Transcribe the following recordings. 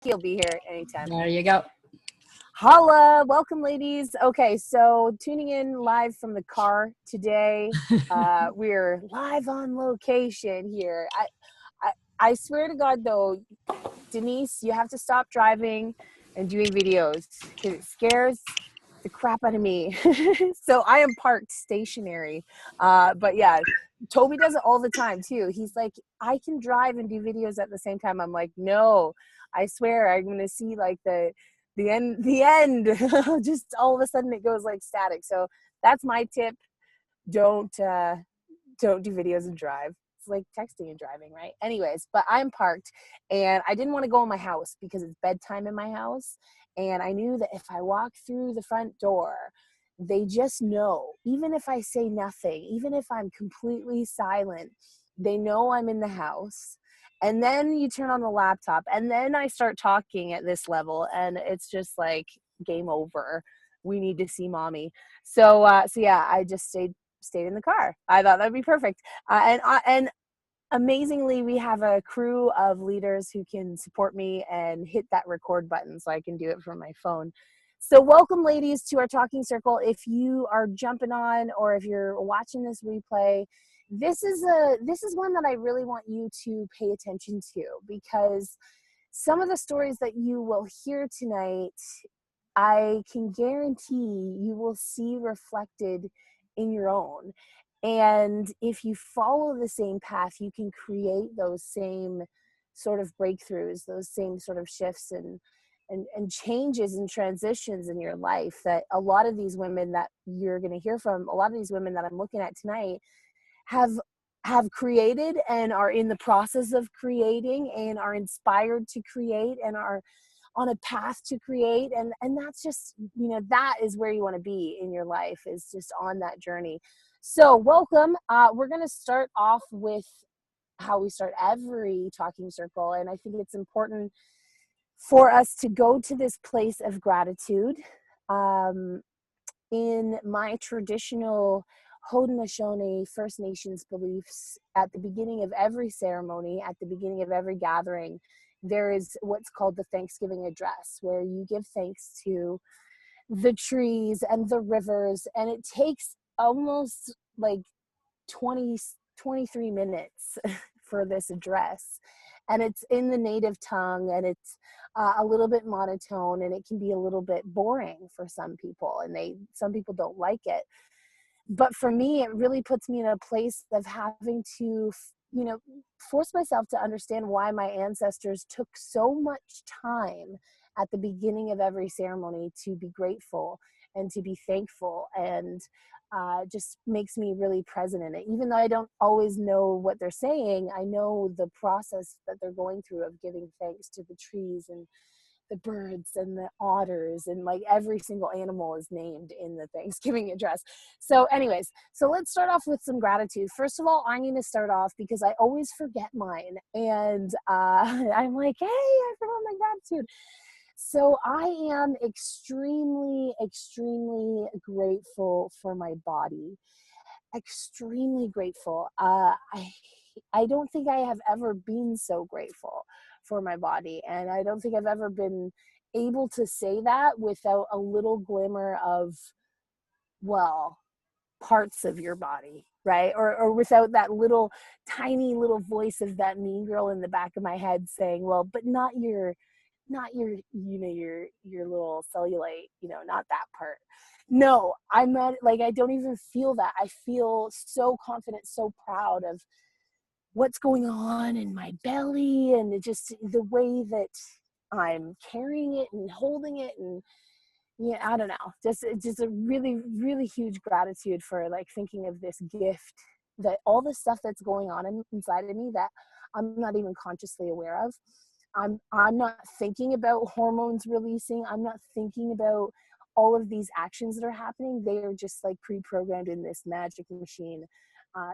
He'll be here anytime. There you go. Holla, welcome, ladies. Okay, so tuning in live from the car today. We're live on location here. I swear to God, though, Denise, you have to stop driving and doing videos because it scares the crap out of me. So I am parked stationary. But yeah, Toby does it all the time too. He's like, I can drive and do videos at the same time. I'm like, no, I swear I'm gonna see like the end. Just all of a sudden it goes like static. So that's my tip. Don't do videos and drive. It's like texting and driving, right? Anyways, but I'm parked and I didn't want to go in my house because it's bedtime in my house. And I knew that if I walk through the front door, they just know, even if I say nothing, even if I'm completely silent, they know I'm in the house. And then you turn on the laptop and then I start talking at this level and it's just like game over. We need to see mommy. So yeah, I just stayed in the car. I thought that'd be perfect. And amazingly, we have a crew of leaders who can support me and hit that record button so I can do it from my phone. So welcome, ladies, to our talking circle. If you are jumping on or if you're watching this replay, this is one that I really want you to pay attention to, because some of the stories that you will hear tonight, I can guarantee you will see reflected in your own. And if you follow the same path, you can create those same sort of breakthroughs, those same sort of shifts and changes and transitions in your life that a lot of these women that you're going to hear from, a lot of these women that I'm looking at tonight have created and are in the process of creating and are inspired to create and are on a path to create. And that's just, that is where you want to be in your life, is just on that journey. So welcome. We're going to start off with how we start every talking circle. And I think it's important for us to go to this place of gratitude. In my traditional Haudenosaunee First Nations beliefs, at the beginning of every ceremony, at the beginning of every gathering, there is what's called the Thanksgiving address, where you give thanks to the trees and the rivers, and it takes almost like 23 minutes for this address. And it's in the native tongue, and it's a little bit monotone, and it can be a little bit boring for some people, and some people don't like it. But for me, it really puts me in a place of having to, force myself to understand why my ancestors took so much time at the beginning of every ceremony to be grateful and to be thankful, and just makes me really present in it. Even though I don't always know what they're saying, I know the process that they're going through of giving thanks to the trees and the birds and the otters, and like every single animal is named in the Thanksgiving address. So anyways, so let's start off with some gratitude. First of all, I'm going to start off because I always forget mine, and I'm like, hey, I forgot my gratitude. So I am extremely, extremely grateful for my body. Extremely grateful. I don't think I have ever been so grateful for my body, and I don't think I've ever been able to say that without a little glimmer of, well, parts of your body, right? Or without that little tiny little voice of that mean girl in the back of my head saying, well, but not your your little cellulite, not that part. No, I'm not, like, I don't even feel that. I feel so confident, so proud of what's going on in my belly, and just the way that I'm carrying it and holding it. And yeah, I don't know, just a really, really huge gratitude for like thinking of this gift, that all the stuff that's going on inside of me that I'm not even consciously aware of. I'm not thinking about hormones releasing. I'm not thinking about all of these actions that are happening. They are just like pre-programmed in this magic machine.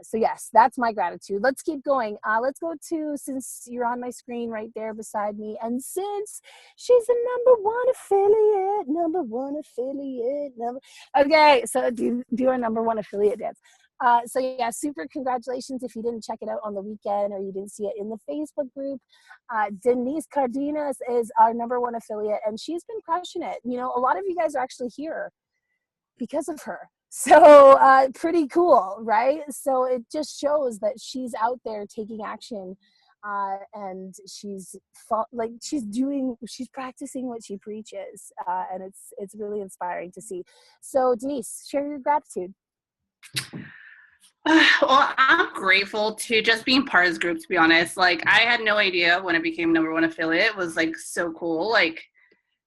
So yes, that's my gratitude. Let's keep going. Let's go to, since you're on my screen right there beside me, and since she's the number one affiliate, okay, so do our number one affiliate dance. So yeah, super congratulations if you didn't check it out on the weekend or you didn't see it in the Facebook group. Denise Cardenas is our #1 affiliate, and she's been crushing it. You know, a lot of you guys are actually here because of her. So pretty cool, right? So it just shows that she's out there taking action, and she's she's practicing what she preaches, and it's really inspiring to see. So Denise, share your gratitude. Well, I'm grateful to just being part of this group, to be honest. Like, I had no idea when I became #1 affiliate. It was, like, so cool, like,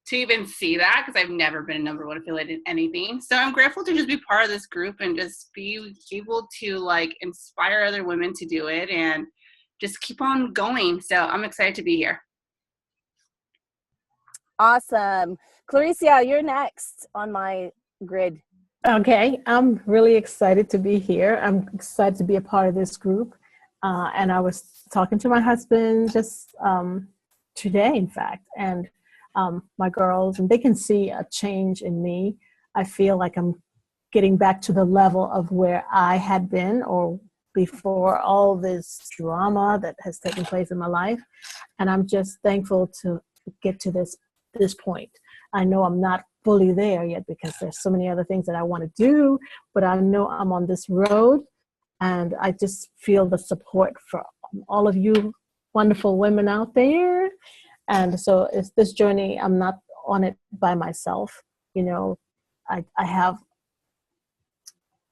to even see that, because I've never been a #1 affiliate in anything. So I'm grateful to just be part of this group and just be able to, like, inspire other women to do it and just keep on going. So I'm excited to be here. Awesome. Claricia, you're next on my grid. Okay, I'm really excited to be here. I'm excited to be a part of this group. And I was talking to my husband just today, in fact, and my girls, and they can see a change in me. I feel like I'm getting back to the level of where I had been or before all this drama that has taken place in my life. And I'm just thankful to get to this point. I know I'm not fully there yet because there's so many other things that I want to do, but I know I'm on this road, and I just feel the support from all of you wonderful women out there. And so it's this journey, I'm not on it by myself. You know, I have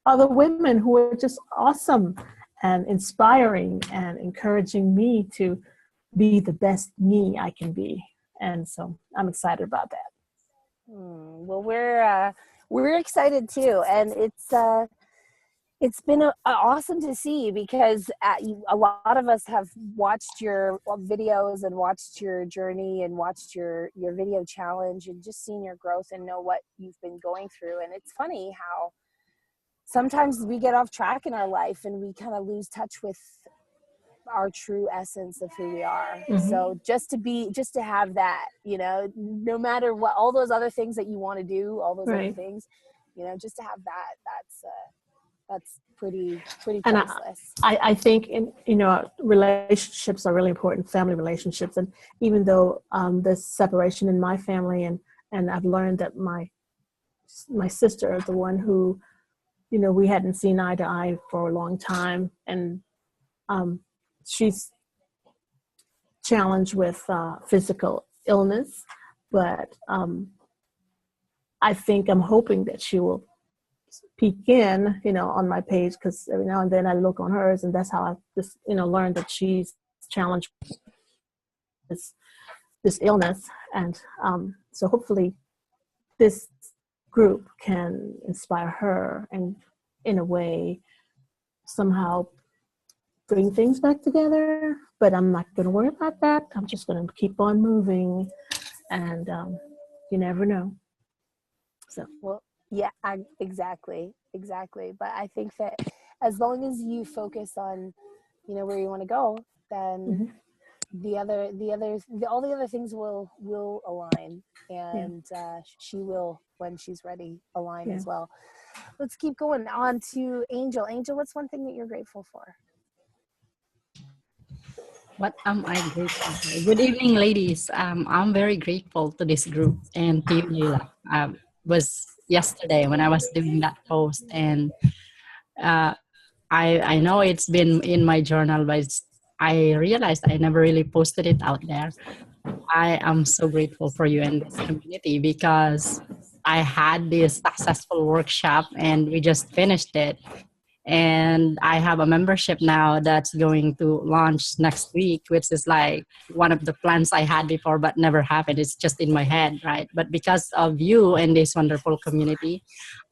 other women who are just awesome and inspiring and encouraging me to be the best me I can be. And so I'm excited about that. Well, we're excited too, and it's been awesome to see because a lot of us have watched your videos and watched your journey and watched your video challenge and just seen your growth and know what you've been going through. And it's funny how sometimes we get off track in our life and we kind of lose touch with our true essence of who we are. Mm-hmm. So just to have that, you know, no matter what, all those other things that you want to do, all those other things, you know, just to have that's pretty priceless. And I think relationships are really important, family relationships. And even though there's separation in my family, and I've learned that my sister is the one who, you know, we hadn't seen eye to eye for a long time, and she's challenged with physical illness, but I think I'm hoping that she will peek in, you know, on my page, because every now and then I look on hers, and that's how I just, you know, learned that she's challenged with this illness. And so hopefully this group can inspire her and in a way somehow bring things back together. But I'm not going to worry about that. I'm just going to keep on moving, and you never know. So well, yeah, exactly. But I think that as long as you focus on, you know, where you want to go, then all the other things will align, and she will, when she's ready, align as well. Let's keep going on to Angel. Angel, what's one thing that you're grateful for? What am I grateful for? Good evening, ladies. I'm very grateful to this group and to you, Leila. Was yesterday when I was doing that post, and I know it's been in my journal, but I realized I never really posted it out there. I am so grateful for you and this community because I had this successful workshop and we just finished it. And I have a membership now that's going to launch next week, which is like one of the plans I had before but never happened. It's just in my head, right? But because of you and this wonderful community,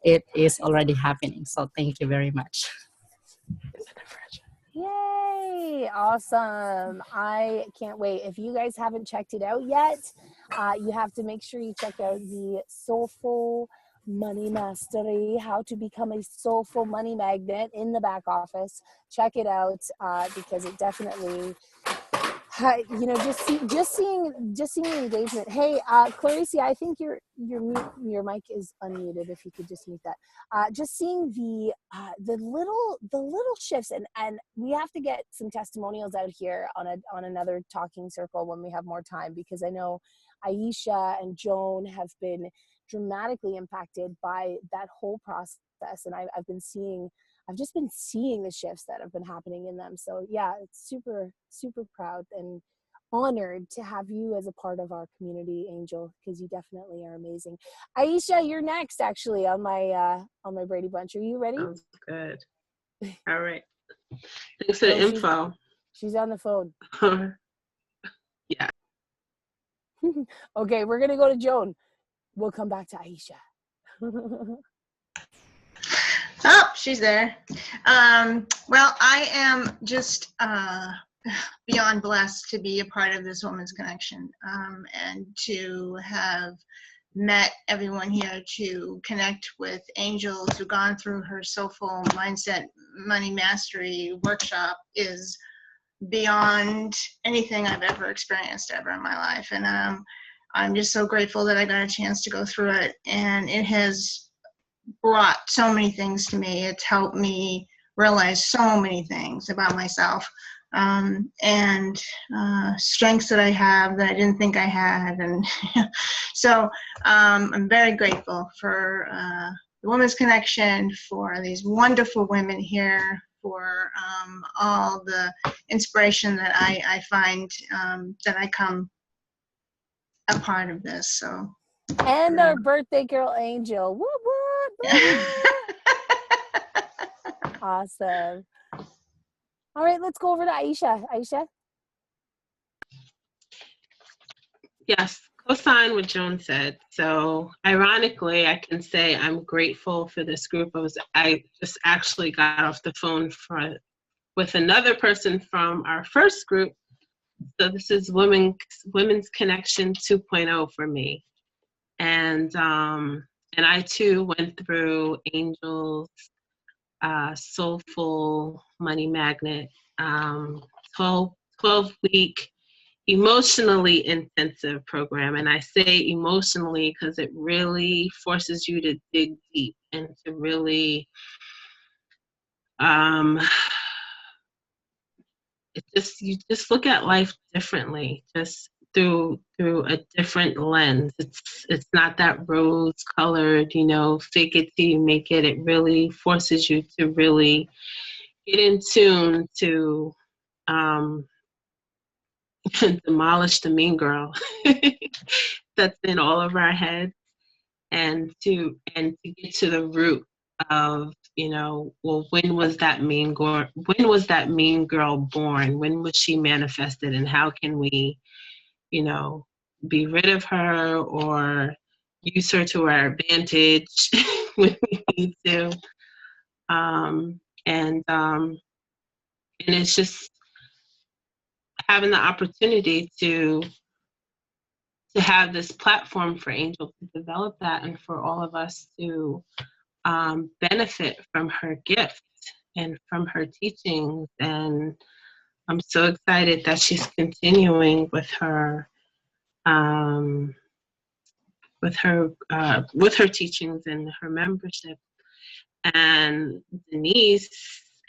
it is already happening. So thank you very much. Yay! Awesome. I can't wait. If you guys haven't checked it out yet, you have to make sure you check out the Soulful Money Mastery, how to become a soulful money magnet in the back office. Check it out because it definitely just seeing the engagement. Hey, Clarice, I think your mic is unmuted. If you could just mute that. Just seeing the little shifts, and we have to get some testimonials out here on another talking circle when we have more time, because I know Aisha and Joan have been dramatically impacted by that whole process, and I've just been seeing the shifts that have been happening in them. So yeah, it's super, super proud and honored to have you as a part of our community, Angel, because you definitely are amazing. Aisha, you're next actually on my Brady Bunch. Are you ready? Sounds good. All right. Thanks for the info. She's on the phone. Yeah. Okay, we're gonna go to Joan. We'll come back to Aisha. Oh, she's there. Well, I am just beyond blessed to be a part of this Women's Connection, and to have met everyone here, to connect with Angel, who's gone through her Soulful Mindset Money Mastery workshop, is beyond anything I've ever experienced ever in my life. And I'm just so grateful that I got a chance to go through it. And it has brought so many things to me. It's helped me realize so many things about myself, and strengths that I have that I didn't think I had. And so I'm very grateful for the Women's Connection, for these wonderful women here, for all the inspiration that I find that I come a part of this. So. And our birthday girl, Angel. Whoop, whoop, whoop. Awesome. All right, let's go over to Aisha. Aisha? Yes, co-sign what Joan said. So ironically, I can say I'm grateful for this group. I just actually got off the phone with another person from our first group. So this is Women's Connection 2.0 for me. And I too went through Angel's Soulful Money Magnet 12-week emotionally intensive program. And I say emotionally because it really forces you to dig deep and to really you just look at life differently, just through a different lens. It's not that rose colored, fake it till you make it. It really forces you to really get in tune to demolish the mean girl that's in all of our heads, and to get to the root of, well, when was that mean girl born? When was she manifested? And how can we, be rid of her or use her to our advantage when we need to? And it's just having the opportunity to have this platform for Angel to develop that, and for all of us to benefit from her gift and from her teachings. And I'm so excited that she's continuing with her teachings and her membership. And Denise,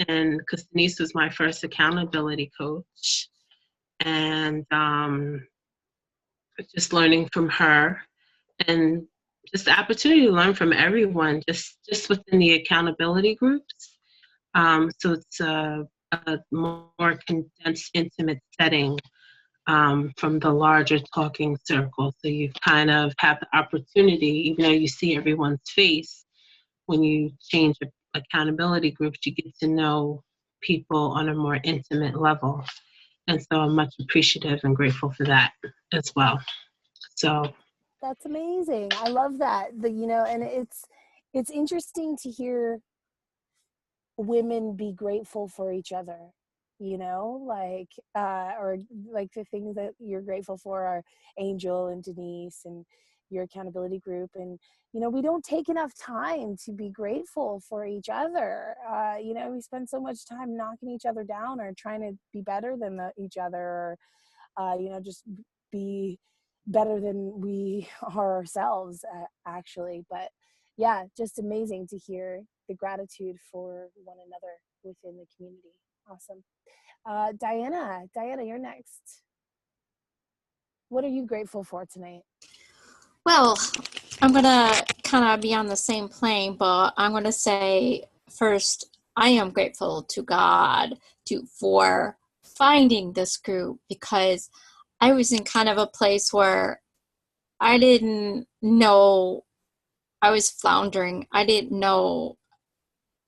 and because Denise was my first accountability coach, and just learning from her, and just the opportunity to learn from everyone, just within the accountability groups. So it's a more condensed, intimate setting from the larger talking circle. So you kind of have the opportunity, even though you see everyone's face, when you change accountability groups, you get to know people on a more intimate level. And so I'm much appreciative and grateful for that as well. So that's amazing. I love that. And it's interesting to hear women be grateful for each other, or like the things that you're grateful for are Angel and Denise and your accountability group. And we don't take enough time to be grateful for each other. We spend so much time knocking each other down or trying to be better than each other, or just be better than we are ourselves, actually. But yeah, just amazing to hear the gratitude for one another within the community. Awesome. Diana, you're next. What are you grateful for tonight? Well, I'm going to kind of be on the same plane, but I'm going to say first, I am grateful to God for finding this group, because I was in kind of a place where I didn't know, I was floundering. I didn't know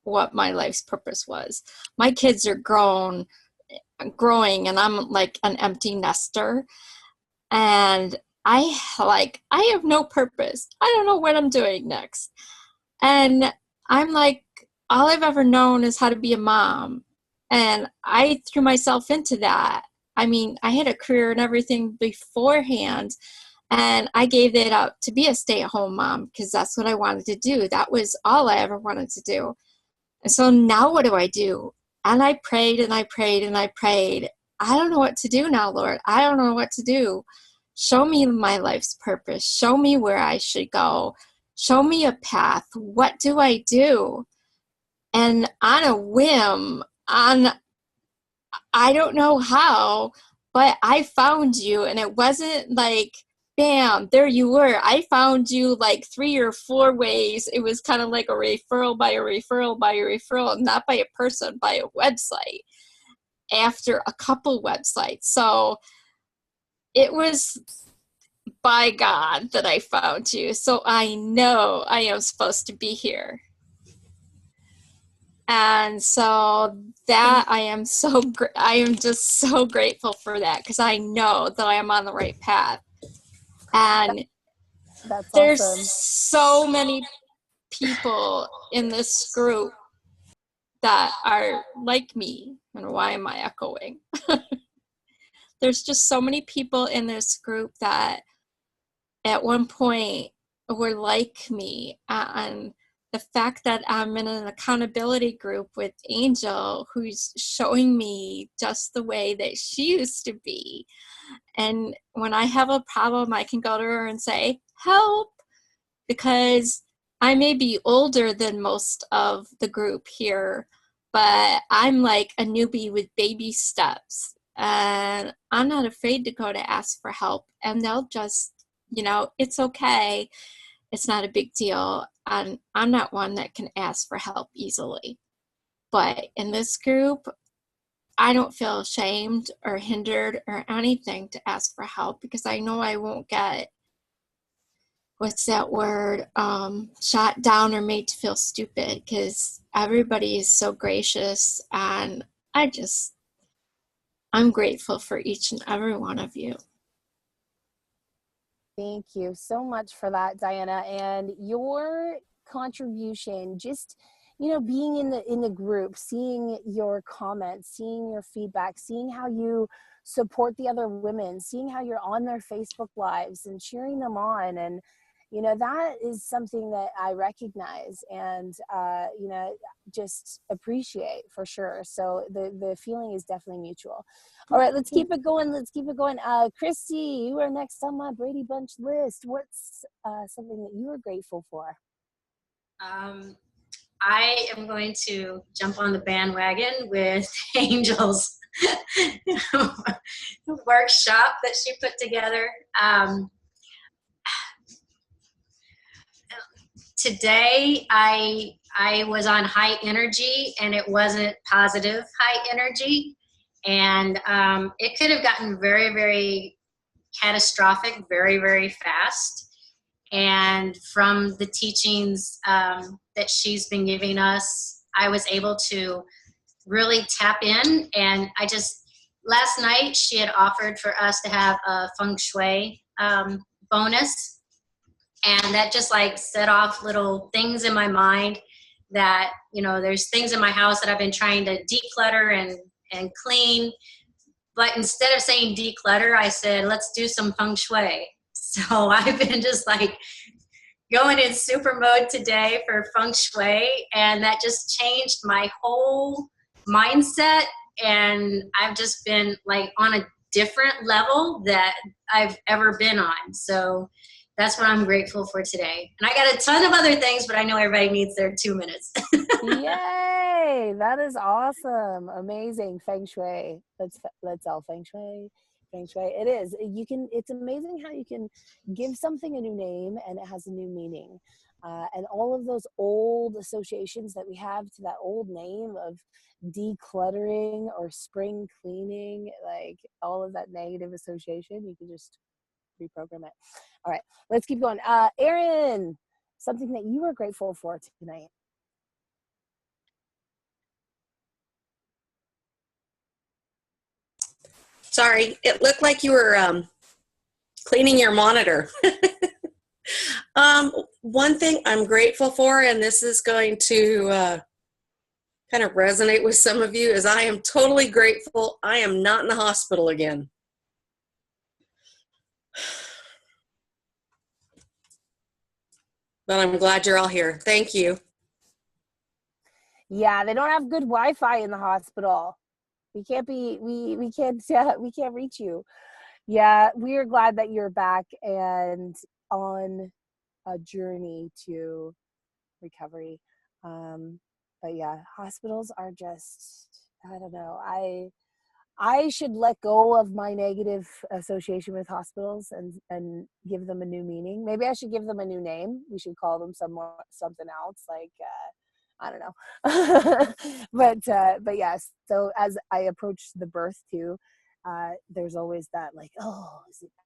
what my life's purpose was. My kids are growing, and I'm like an empty nester. And I have no purpose. I don't know what I'm doing next. And I'm like, all I've ever known is how to be a mom. And I threw myself into that. I mean, I had a career and everything beforehand, and I gave it up to be a stay-at-home mom because that's what I wanted to do. That was all I ever wanted to do. And so now what do? And I prayed and I prayed and I prayed. I don't know what to do now, Lord. I don't know what to do. Show me my life's purpose. Show me where I should go. Show me a path. What do I do? And on a whim, I don't know how, but I found you, and it wasn't like, bam, there you were. I found you like 3 or 4 ways. It was kind of like a referral by a referral by a referral, not by a person, by a website, after a couple websites. So it was by God that I found you. So I know I am supposed to be here. And so that I am just so grateful for that, because I know that I am on the right path. And That's there's awesome. so many people in this group that are like me. And why am I echoing? There's just so many people in this group that at one point were like me. And the fact that I'm in an accountability group with Angel, who's showing me just the way that she used to be. And when I have a problem, I can go to her and say, help, because I may be older than most of the group here, but I'm like a newbie with baby steps. And I'm not afraid to go to ask for help. And they'll just, it's okay. It's not a big deal. And I'm not one that can ask for help easily. But in this group, I don't feel ashamed or hindered or anything to ask for help, because I know I won't get, what's that word, shot down or made to feel stupid, because everybody is so gracious. And I'm grateful for each and every one of you. Thank you so much for that, Diana, and your contribution, just being in the group, seeing your comments, seeing your feedback, seeing how you support the other women, seeing how you're on their Facebook lives and cheering them on, and that is something that I recognize and just appreciate for sure. So the feeling is definitely mutual. All right, let's keep it going. Christy, you are next on my Brady Bunch list. What's something that you are grateful for? I am going to jump on the bandwagon with Angel's workshop that she put together. Today, I was on high energy, and it wasn't positive high energy. And it could have gotten very, very catastrophic very, very fast. And from the teachings that she's been giving us, I was able to really tap in. And last night she had offered for us to have a feng shui bonus. And that just set off little things in my mind that, there's things in my house that I've been trying to declutter and clean. But instead of saying declutter, I said, let's do some feng shui. So I've been just going in super mode today for feng shui. And that just changed my whole mindset. And I've just been on a different level that I've ever been on. So that's what I'm grateful for today. And I got a ton of other things, but I know everybody needs their 2 minutes. Yay! That is awesome. Amazing. Feng Shui. Let's all Feng Shui. Feng Shui. It is. It's amazing how you can give something a new name and it has a new meaning. And all of those old associations that we have to that old name of decluttering or spring cleaning, like all of that negative association, you can just reprogram it. All right, let's keep going. Erin, something that you are grateful for tonight. Sorry, it looked like you were cleaning your monitor. One thing I'm grateful for, and this is going to kind of resonate with some of you, is I am totally grateful I am not in the hospital again. But I'm glad you're all here. Thank you. Yeah, they don't have good Wi-Fi in the hospital. We can't reach you. Yeah, we are glad that you're back and on a journey to recovery. But yeah, hospitals are just, I don't know. I should let go of my negative association with hospitals and give them a new meaning. Maybe I should give them a new name. We should call them something else, like I don't know. but yes. So as I approach the birth too, there's always that like, oh,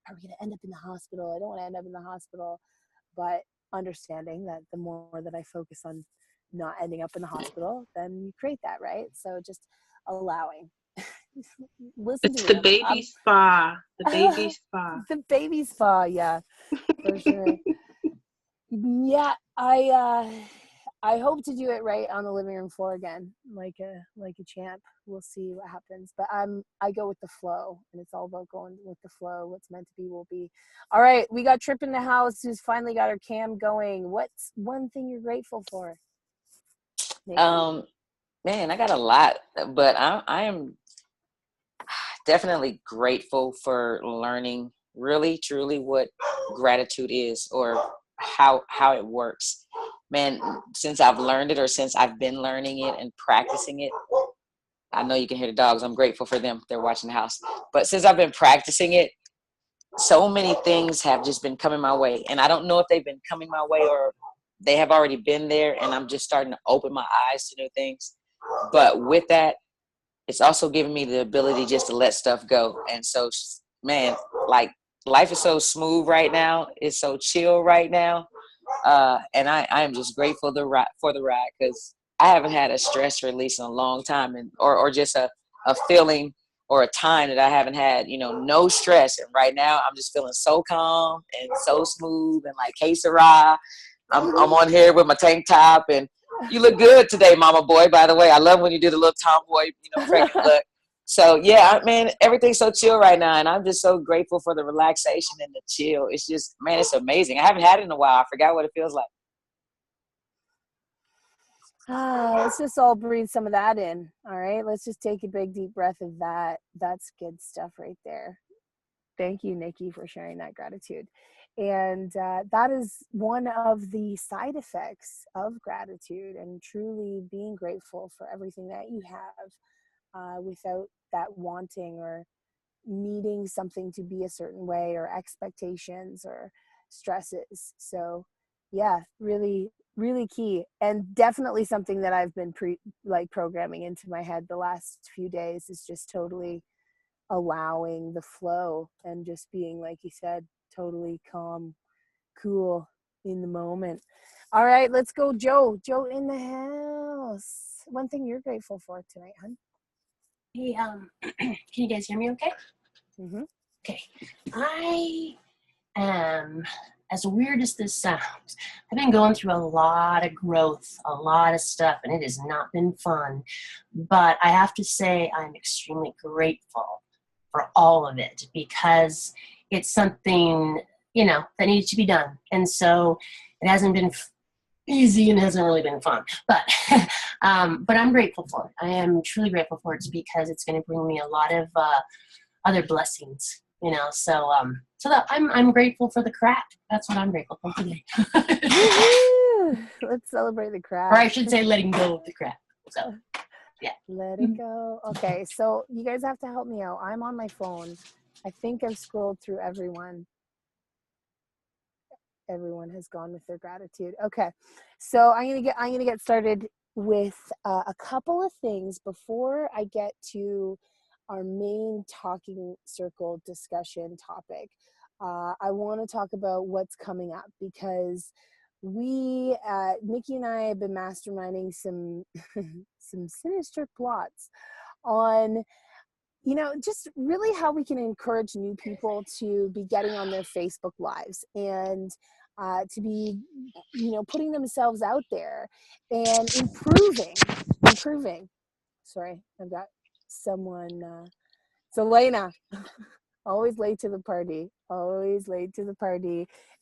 are we gonna end up in the hospital? I don't want to end up in the hospital. But understanding that the more that I focus on not ending up in the hospital, then you create that, right? So just allowing. Listen It's to the me. baby spa. The baby spa. The baby spa, yeah, for sure. Yeah, I hope to do it right on the living room floor again, like a champ. We'll see what happens. But I go with the flow, and it's all about going with the flow. What's meant to be will be. All right, we got Trip in the house who's finally got her cam going. What's one thing you're grateful for? Nikki? Man, I got a lot, but I am definitely grateful for learning really truly what gratitude is, or how it works. Man, since I've learned it, or since I've been learning it and practicing it, I know you can hear the dogs. I'm grateful for them. They're watching the house. But since I've been practicing it, so many things have just been coming my way. And I don't know if they've been coming my way or they have already been there, and I'm just starting to open my eyes to new things. But with that, it's also giving me the ability just to let stuff go. And so, man, like, life is so smooth right now. It's so chill right now. And I am just grateful for the ride, because I haven't had a stress release in a long time, and or just a feeling or a time that I haven't had, no stress. And right now I'm just feeling so calm and so smooth, and like, hey, Sarah, I'm on here with my tank top, and you look good today, mama boy, by the way. I love when you do the little tomboy, pregnant look. So yeah, man, everything's so chill right now, and I'm just so grateful for the relaxation and the chill. It's just, man, it's amazing. I haven't had it in a while. I forgot what it feels like. Let's just all breathe some of that in. All right, let's just take a big deep breath of that. That's good stuff right there. Thank you, Nikki, for sharing that gratitude. And that is one of the side effects of gratitude, and truly being grateful for everything that you have, without that wanting or needing something to be a certain way, or expectations or stresses. So yeah, really, really key, and definitely something that I've been programming into my head the last few days, is just totally allowing the flow and just being, like you said, totally calm, cool in the moment. All right, let's go, Joe. Joe in the house. One thing you're grateful for tonight, hon? Hey, can you guys hear me okay? Mm-hmm. Okay. I am, as weird as this sounds, I've been going through a lot of growth, a lot of stuff, and it has not been fun. But I have to say I'm extremely grateful for all of it, because it's something, that needs to be done. And so it hasn't been easy and hasn't really been fun, but I'm grateful for it. I am truly grateful for it, because it's going to bring me a lot of other blessings, so that I'm grateful for the crap. That's what I'm grateful for today. Woohoo! Let's celebrate the crap. Or I should say letting go of the crap. So yeah. Let it go. Okay, so you guys have to help me out. I'm on my phone. I think I've scrolled through everyone. Everyone has gone with their gratitude. Okay, so I'm gonna get started with a couple of things before I get to our main talking circle discussion topic. I want to talk about what's coming up because we, Nikki and I, have been masterminding some some sinister plots on, just really how we can encourage new people to be getting on their Facebook lives and to be, putting themselves out there and improving. Sorry, I've got someone, it's Elena, always late to the party,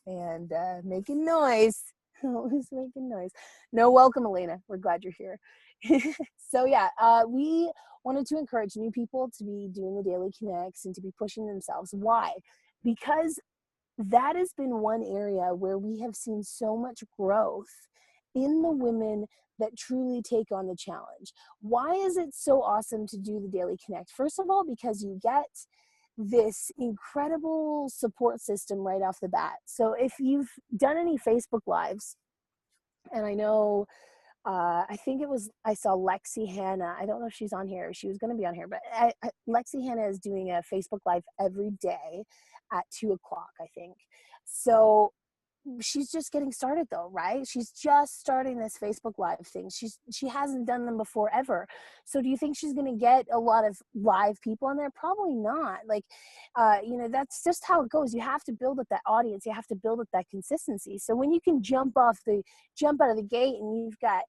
and making noise, always making noise. No, welcome, Elena. We're glad you're here. So yeah, we wanted to encourage new people to be doing the daily connects and to be pushing themselves. Why? Because that has been one area where we have seen so much growth in the women that truly take on the challenge. Why is it so awesome to do the daily connect? First of all, because you get this incredible support system right off the bat. So if you've done any Facebook lives, and I know, I think I saw Lexi Hanna. I don't know if she's on here. She was going to be on here, but Lexi Hanna is doing a Facebook Live every day at 2:00, I think. So she's just getting started though, right? She's just starting this Facebook Live thing. She hasn't done them before ever. So do you think she's going to get a lot of live people on there? Probably not. Like, that's just how it goes. You have to build up that audience. You have to build up that consistency. So when you can jump out of the gate and you've got,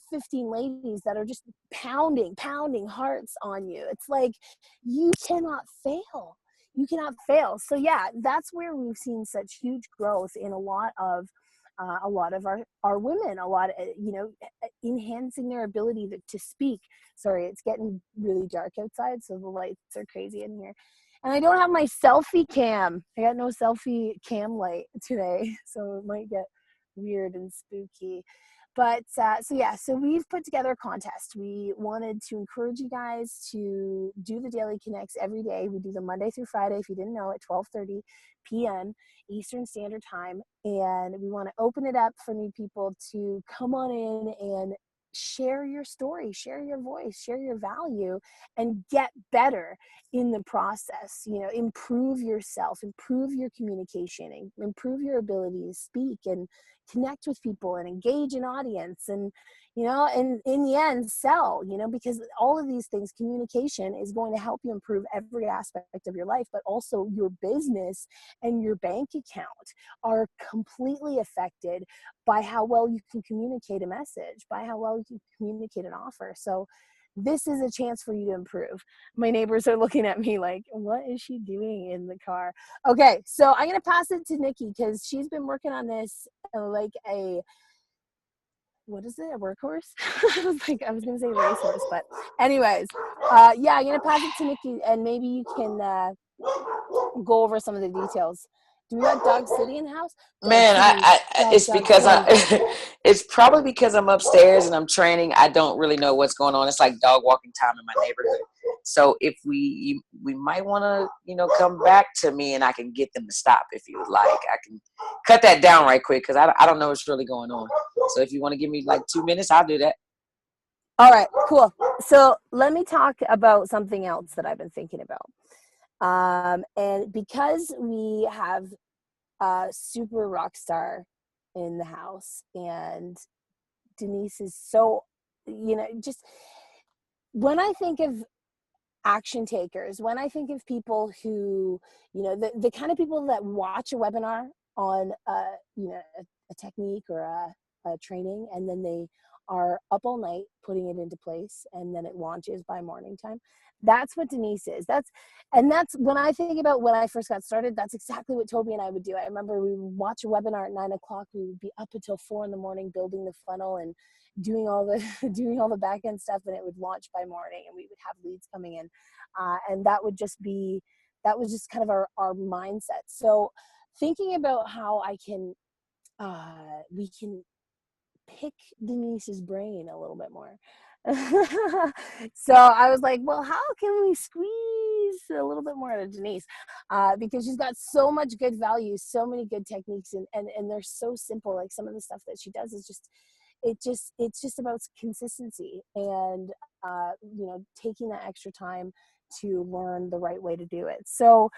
15 ladies that are just pounding hearts on you, it's like you cannot fail. You cannot fail. So yeah, that's where we've seen such huge growth in a lot of our women, enhancing their ability to speak. Sorry, it's getting really dark outside, so the lights are crazy in here. And I don't have my selfie cam. I got no selfie cam light today, so it might get weird and spooky. But so we've put together a contest. We wanted to encourage you guys to do the daily connects every day. We do them Monday through Friday, if you didn't know, at 12:30 p.m. Eastern Standard Time. And we want to open it up for new people to come on in and share your story, share your voice, share your value, and get better in the process. Improve yourself, improve your communication, improve your ability to speak and connect with people and engage an audience, and and in the end sell, because all of these things, communication is going to help you improve every aspect of your life, but also your business and your bank account are completely affected by how well you can communicate a message, by how well you can communicate an offer. So this is a chance for you to improve. My neighbors are looking at me like, what is she doing in the car? Okay, so I'm going to pass it to Nikki because she's been working on this like a, what is it, a workhorse? I was going to say racehorse, but anyways, I'm going to pass it to Nikki and maybe you can go over some of the details. Do we got Dog City in the house? Man, it's probably because I'm upstairs and I'm training. I don't really know what's going on. It's like dog walking time in my neighborhood. So if we might want to, come back to me and I can get them to stop if you would like. I can cut that down right quick because I don't know what's really going on. So if you want to give me like 2 minutes, I'll do that. All right, cool. So let me talk about something else that I've been thinking about. And because we have a super rock star in the house and Denise is so, just when I think of action takers, when I think of people who, the kind of people that watch a webinar on, a technique or a training, and then they are up all night putting it into place, and then it launches by morning time. That's what Denise is. That's when I think about when I first got started, that's exactly what Toby and I would do. I remember we would watch a webinar at 9 o'clock. We would be up until 4 in the morning building the funnel and doing all the back end stuff, and it would launch by morning, and we would have leads coming in. And that was just kind of our mindset. So thinking about how we can pick Denise's brain a little bit more. So I was like, well, how can we squeeze a little bit more out of Denise? Because she's got so much good value, so many good techniques, and they're so simple. Like some of the stuff that she does is it's just about consistency and taking that extra time to learn the right way to do it. So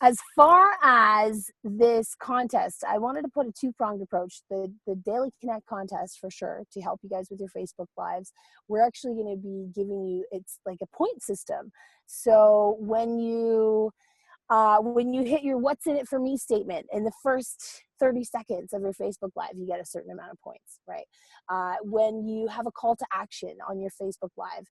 as far as this contest, I wanted to put a two-pronged approach. The Daily Connect contest for sure to help you guys with your Facebook Lives. We're actually going to be giving you, it's like a point system. So when you hit your what's in it for me statement in the first 30 seconds of your Facebook Live, you get a certain amount of points, right? When you have a call to action on your Facebook Live,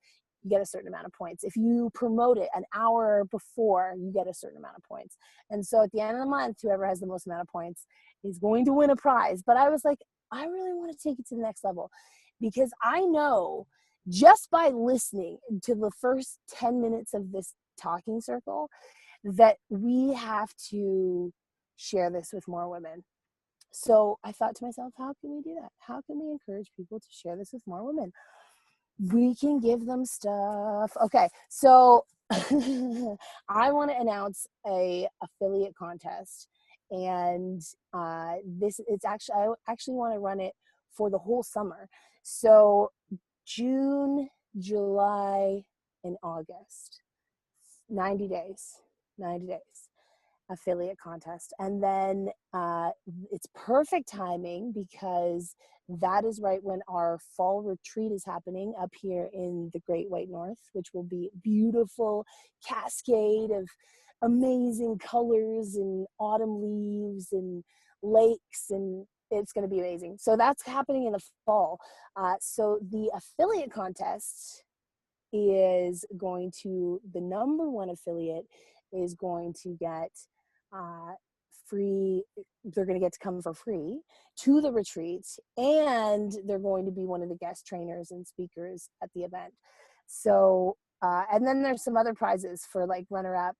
you get a certain amount of points. If you promote it an hour before, you get a certain amount of points. And so at the end of the month, whoever has the most amount of points is going to win a prize. But I was like, I really want to take it to the next level, because I know just by listening to the first 10 minutes of this talking circle that we have to share this with more women. So I thought to myself, how can we do that? How can we encourage people to share this with more women? We can give them stuff. Okay, so I want to announce a affiliate contest, and I actually want to run it for the whole summer. So June, July, and August, 90 days affiliate contest. And then it's perfect timing because that is right when our fall retreat is happening up here in the Great White North, which will be a beautiful cascade of amazing colors and autumn leaves and lakes, and it's going to be amazing. So that's happening in the fall. So the affiliate contest is going to, the number one affiliate is going to get free, they're going to get to come for free to the retreat, and they're going to be one of the guest trainers and speakers at the event. So and then there's some other prizes for like runner-up,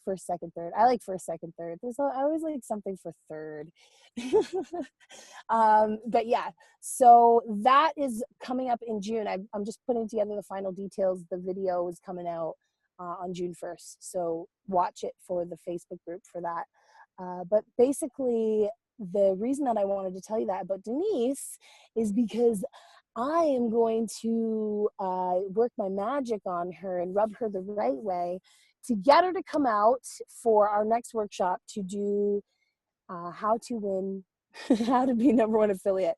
first, second, third. I like first, second, third. I always like something for third. But yeah, so that is coming up in June. I'm just putting together the final details. The video is coming out on June 1st. So watch it for the Facebook group for that. But basically, the reason that I wanted to tell you that about Denise is because I am going to work my magic on her and rub her the right way to get her to come out for our next workshop to do how to win, how to be number one affiliate.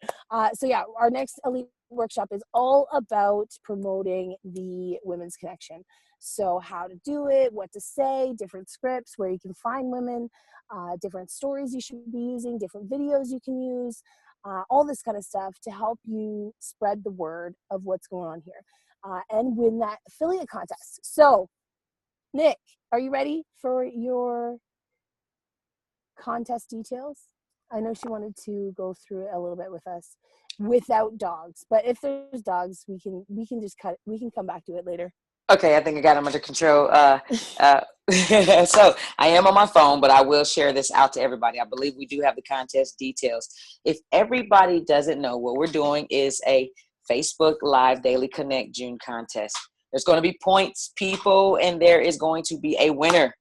So yeah, our next elite workshop is all about promoting the Women's Connection. So how to do it, what to say, different scripts, where you can find women, different stories you should be using, different videos you can use, all this kind of stuff to help you spread the word of what's going on here and win that affiliate contest. So Nick, are you ready for your contest details? I know she wanted to go through it a little bit with us without dogs, but if there's dogs, we can just cut it. We can come back to it later. Okay, I think I got them under control. So I am on my phone, but I will share this out to everybody. I believe we do have the contest details. If everybody doesn't know, what we're doing is a Facebook Live Daily Connect June contest. There's going to be points, people, and there is going to be a winner.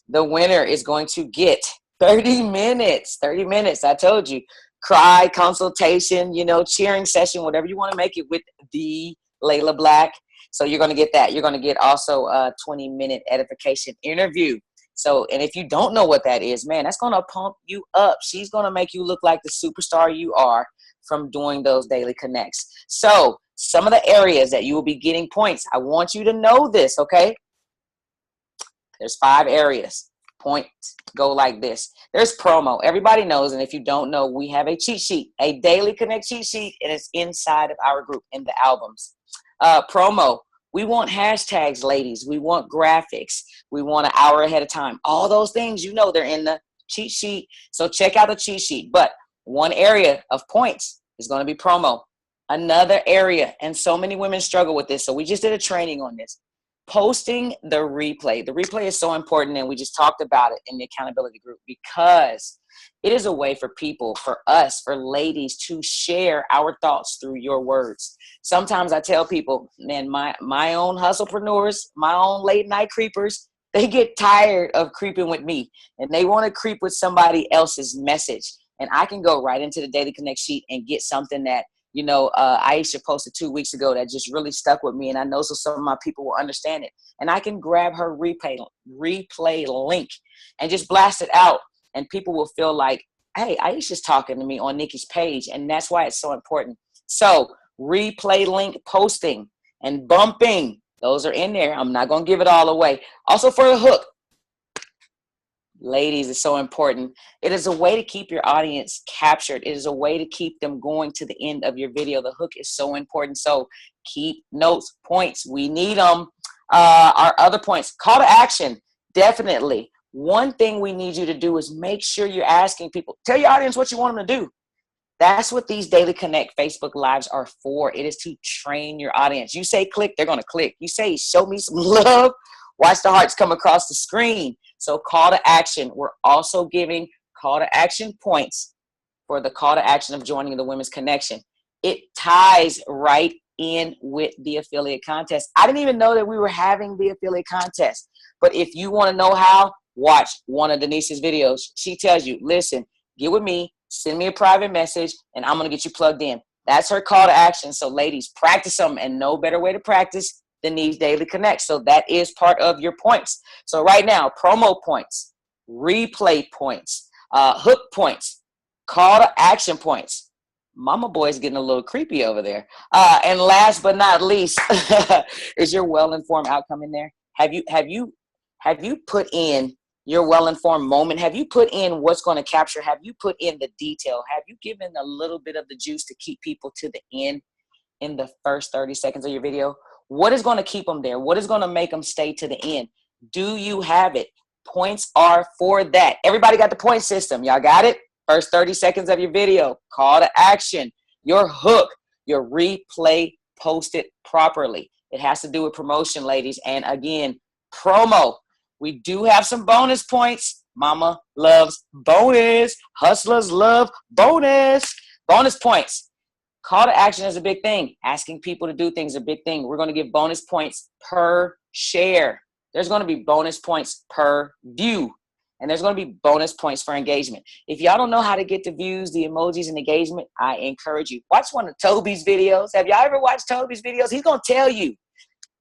The winner is going to get 30 minutes. 30 minutes, I told you. Cry, consultation, cheering session, whatever you want to make it with the Layla Black. So you're going to get that. You're going to get also a 20-minute edification interview. So, and if you don't know what that is, man, that's going to pump you up. She's going to make you look like the superstar you are from doing those daily connects. So some of the areas that you will be getting points, I want you to know this, okay? There's 5 areas. Point go like this. There's promo. Everybody knows, and if you don't know, we have a cheat sheet, a Daily Connect cheat sheet, and it's inside of our group in the albums. Promo. We want hashtags, ladies. We want graphics. We want an hour ahead of time. All those things, you know, they're in the cheat sheet. So check out the cheat sheet. But one area of points is going to be promo. Another area, and so many women struggle with this. So we just did a training on this. Posting the replay. The replay is so important, and we just talked about it in the accountability group because it is a way for people, for us, for ladies to share our thoughts through your words. Sometimes I tell people, man, my own hustlepreneurs, my own late night creepers, they get tired of creeping with me, and they want to creep with somebody else's message. And I can go right into the Daily Connect sheet and get something that, you know, Aisha posted 2 weeks ago that just really stuck with me. And I know so some of my people will understand it. And I can grab her replay link and just blast it out. And people will feel like, hey, Aisha's talking to me on Nikki's page. And that's why it's so important. So replay link posting and bumping, those are in there. I'm not going to give it all away. Also for a hook. Ladies, it's so important. It is a way to keep your audience captured. It is a way to keep them going to the end of your video. The hook is so important. So keep notes, points. We need them. Our other points, call to action. Definitely. One thing we need you to do is make sure you're asking people, tell your audience what you want them to do. That's what these Daily Connect Facebook Lives are for. It is to train your audience. You say click, they're going to click. You say show me some love, watch the hearts come across the screen. So call to action. We're also giving call to action points for the call to action of joining the Women's Connection. It ties right in with the affiliate contest. I didn't even know that we were having the affiliate contest. But if you want to know how, watch one of Denise's videos. She tells you, listen, get with me, send me a private message, and I'm going to get you plugged in. That's her call to action. So ladies, practice them, and no better way to practice than these Daily Connect. So that is part of your points. So right now, promo points, replay points, hook points, call to action points. Mama boy's getting a little creepy over there. And last but not least, is your well-informed outcome in there? Have you put in your well-informed moment? Have you put in what's going to capture? Have you put in the detail? Have you given a little bit of the juice to keep people to the end in the first 30 seconds of your video? What is going to keep them there? What is going to make them stay to the end? Do you have it? Points are for that. Everybody got the point system. Y'all got it? First 30 seconds of your video, call to action, your hook, your replay, post it properly. It has to do with promotion, ladies. And again, promo. We do have some bonus points. Mama loves bonus. Hustlers love bonus. Bonus points. Call to action is a big thing. Asking people to do things is a big thing. We're going to give bonus points per share. There's going to be bonus points per view. And there's going to be bonus points for engagement. If y'all don't know how to get the views, the emojis, and engagement, I encourage you. Watch one of Toby's videos. Have y'all ever watched Toby's videos? He's going to tell you.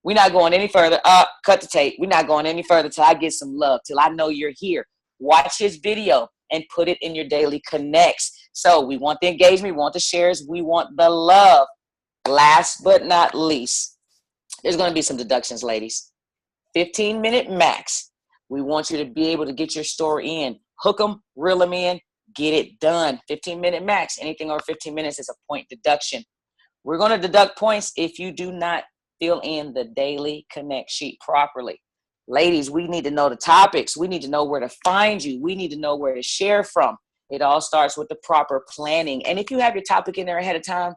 We're not going any further. Cut the tape. We're not going any further till I get some love, till I know you're here. Watch his video and put it in your Daily Connects. So we want the engagement, we want the shares, we want the love. Last but not least, there's going to be some deductions, ladies. 15-minute max. We want you to be able to get your story in. Hook them, reel them in, get it done. 15-minute max. Anything over 15 minutes is a point deduction. We're going to deduct points if you do not fill in the Daily Connect sheet properly. Ladies, we need to know the topics. We need to know where to find you. We need to know where to share from. It all starts with the proper planning. And if you have your topic in there ahead of time,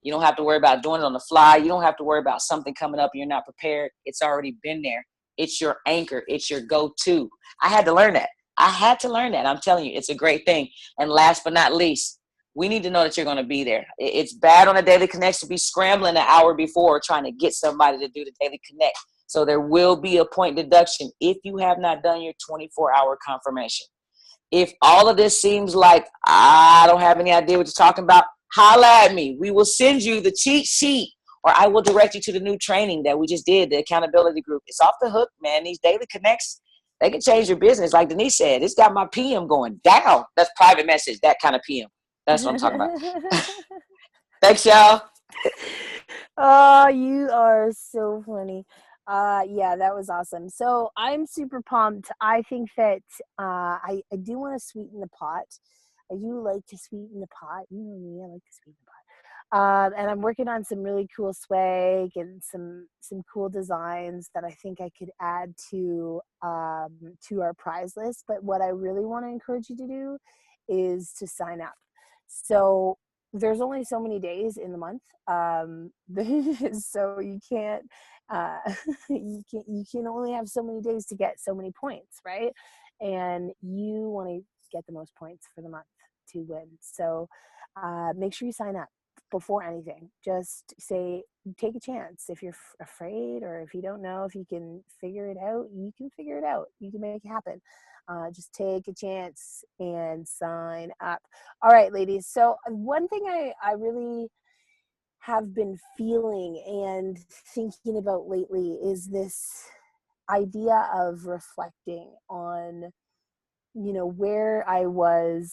you don't have to worry about doing it on the fly. You don't have to worry about something coming up and you're not prepared. It's already been there. It's your anchor. It's your go-to. I had to learn that. I'm telling you, it's a great thing. And last but not least, we need to know that you're going to be there. It's bad on a Daily Connect to be scrambling an hour before trying to get somebody to do the Daily Connect. So there will be a point deduction if you have not done your 24-hour confirmation. If all of this seems like I don't have any idea what you're talking about, holla at me. We will send you the cheat sheet, or I will direct you to the new training that we just did, the accountability group. It's off the hook, man. These Daily Connects, they can change your business. Like Denise said, it's got my PM going down. That's private message, that kind of PM. That's what I'm talking about. Thanks, y'all. Oh, you are so funny. Yeah, that was awesome. So I'm super pumped. I think that I do want to sweeten the pot. I do like to sweeten the pot. You know me, I like to sweeten the pot. And I'm working on some really cool swag and some cool designs that I think I could add to our prize list. But what I really want to encourage you to do is to sign up. So there's only so many days in the month, so you can't you can only have so many days to get so many points, right? And you want to get the most points for the month to win. So make sure you sign up before anything. Just say, take a chance. If you're afraid, or if you don't know if you can figure it out, you can figure it out. You can make it happen. Just take a chance and sign up. All right, ladies. So one thing I really have been feeling and thinking about lately is this idea of reflecting on, where I was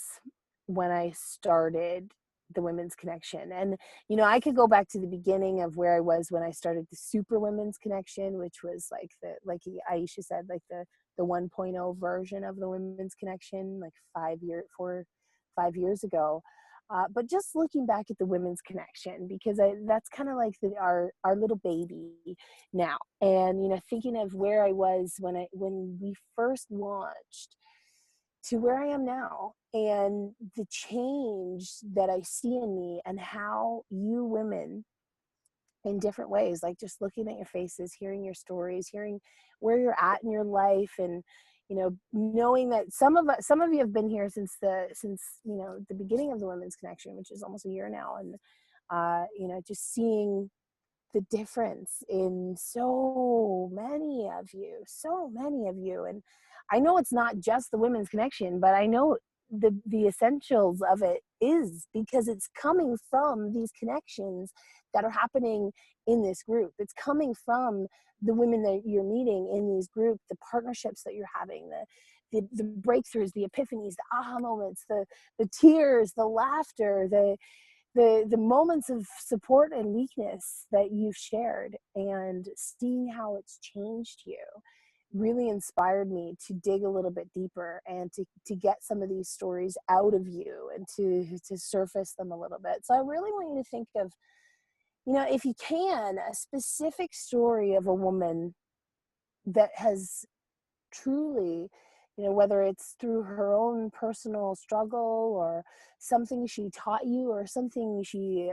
when I started the Women's Connection. And, I could go back to the beginning of where I was when I started the Super Women's Connection, which was like Aisha said, like the 1.0 version of the Women's Connection, like 5 years ago. But just looking back at the Women's Connection, because that's kind of like our little baby now. And, thinking of where I was when we first launched to where I am now, and the change that I see in me, and how you women in different ways, like just looking at your faces, hearing your stories, hearing where you're at in your life, and knowing that some of you have been here since the beginning of the Women's Connection, which is almost a year now, and just seeing the difference in so many of you. And I know it's not just the Women's Connection, but I know the essentials of it is because it's coming from these connections that are happening in this group. It's coming from the women that you're meeting in these groups, the partnerships that you're having, the breakthroughs, the epiphanies, the aha moments, the tears, the laughter, the moments of support and weakness that you've shared, and seeing how it's changed you really inspired me to dig a little bit deeper, and to get some of these stories out of you, and to surface them a little bit. So I really want you to think of, if you can, a specific story of a woman that has truly, whether it's through her own personal struggle, or something she taught you, or something she,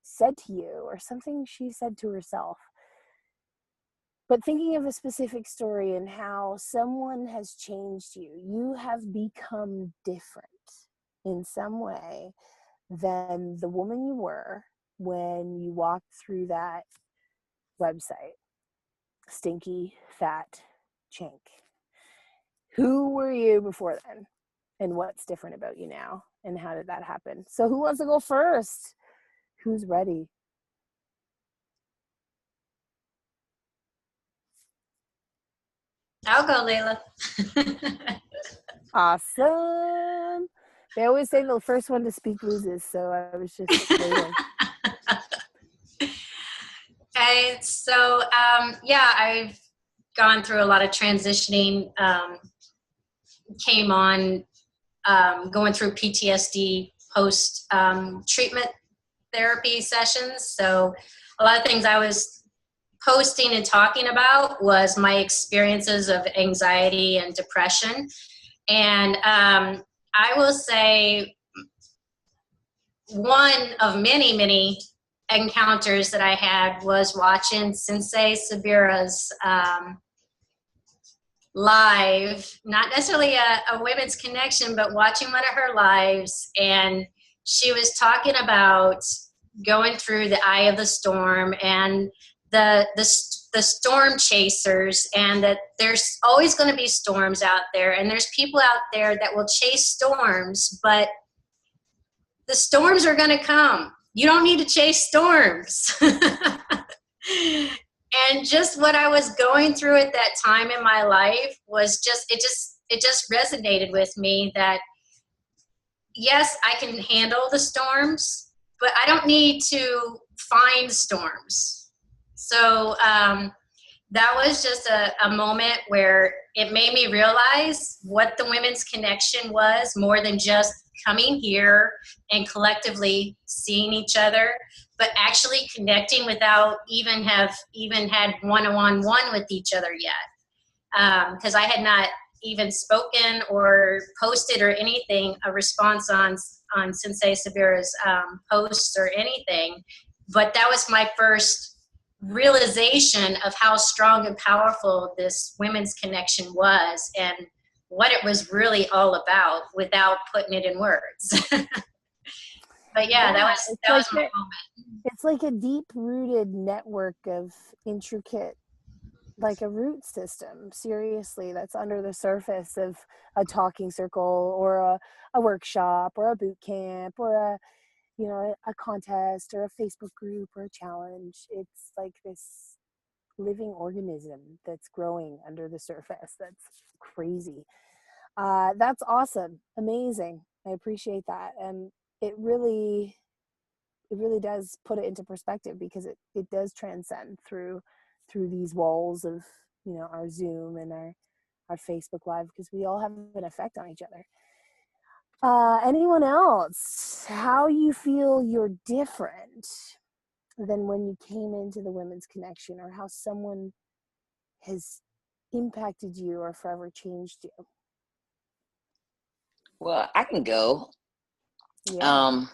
said to you, or something she said to herself. But thinking of a specific story and how someone has changed you. You have become different in some way than the woman you were when you walked through that website. Stinky Fat Chink. Who were you before then? And what's different about you now? And how did that happen? So who wants to go first? Who's ready? I'll go, Layla. Awesome. They always say the first one to speak loses, so I was just waiting. Okay, so I've gone through a lot of transitioning. Came on going through PTSD post treatment therapy sessions. So a lot of things I was posting and talking about was my experiences of anxiety and depression. And I will say one of many, many encounters that I had was watching Sensei Sabira's live, not necessarily a Women's Connection, but watching one of her lives. And she was talking about going through the eye of the storm, and the storm chasers, and that there's always going to be storms out there, and there's people out there that will chase storms, but the storms are going to come. You don't need to chase storms. And just what I was going through at that time in my life was it just resonated with me that yes, I can handle the storms, but I don't need to find storms. So that was just a moment where it made me realize what the Women's Connection was, more than just coming here and collectively seeing each other, but actually connecting without even had one-on-one with each other yet. Because I had not even spoken or posted or anything, a response on Sensei Sabira's posts or anything. But that was my first realization of how strong and powerful this Women's Connection was and what it was really all about without putting it in words. But yeah, that was my moment. It's like a deep-rooted network of intricate, like a root system, seriously, that's under the surface of a talking circle or a workshop or a boot camp or a contest or a Facebook group or a challenge. It's like this living organism that's growing under the surface. That's crazy. That's awesome. Amazing. I appreciate that. And it really does put it into perspective, because it does transcend through these walls of, our Zoom and our Facebook Live, because we all have an effect on each other. Anyone else? How you feel you're different than when you came into the Women's Connection, or how someone has impacted you or forever changed you? Well, I can go. Yeah.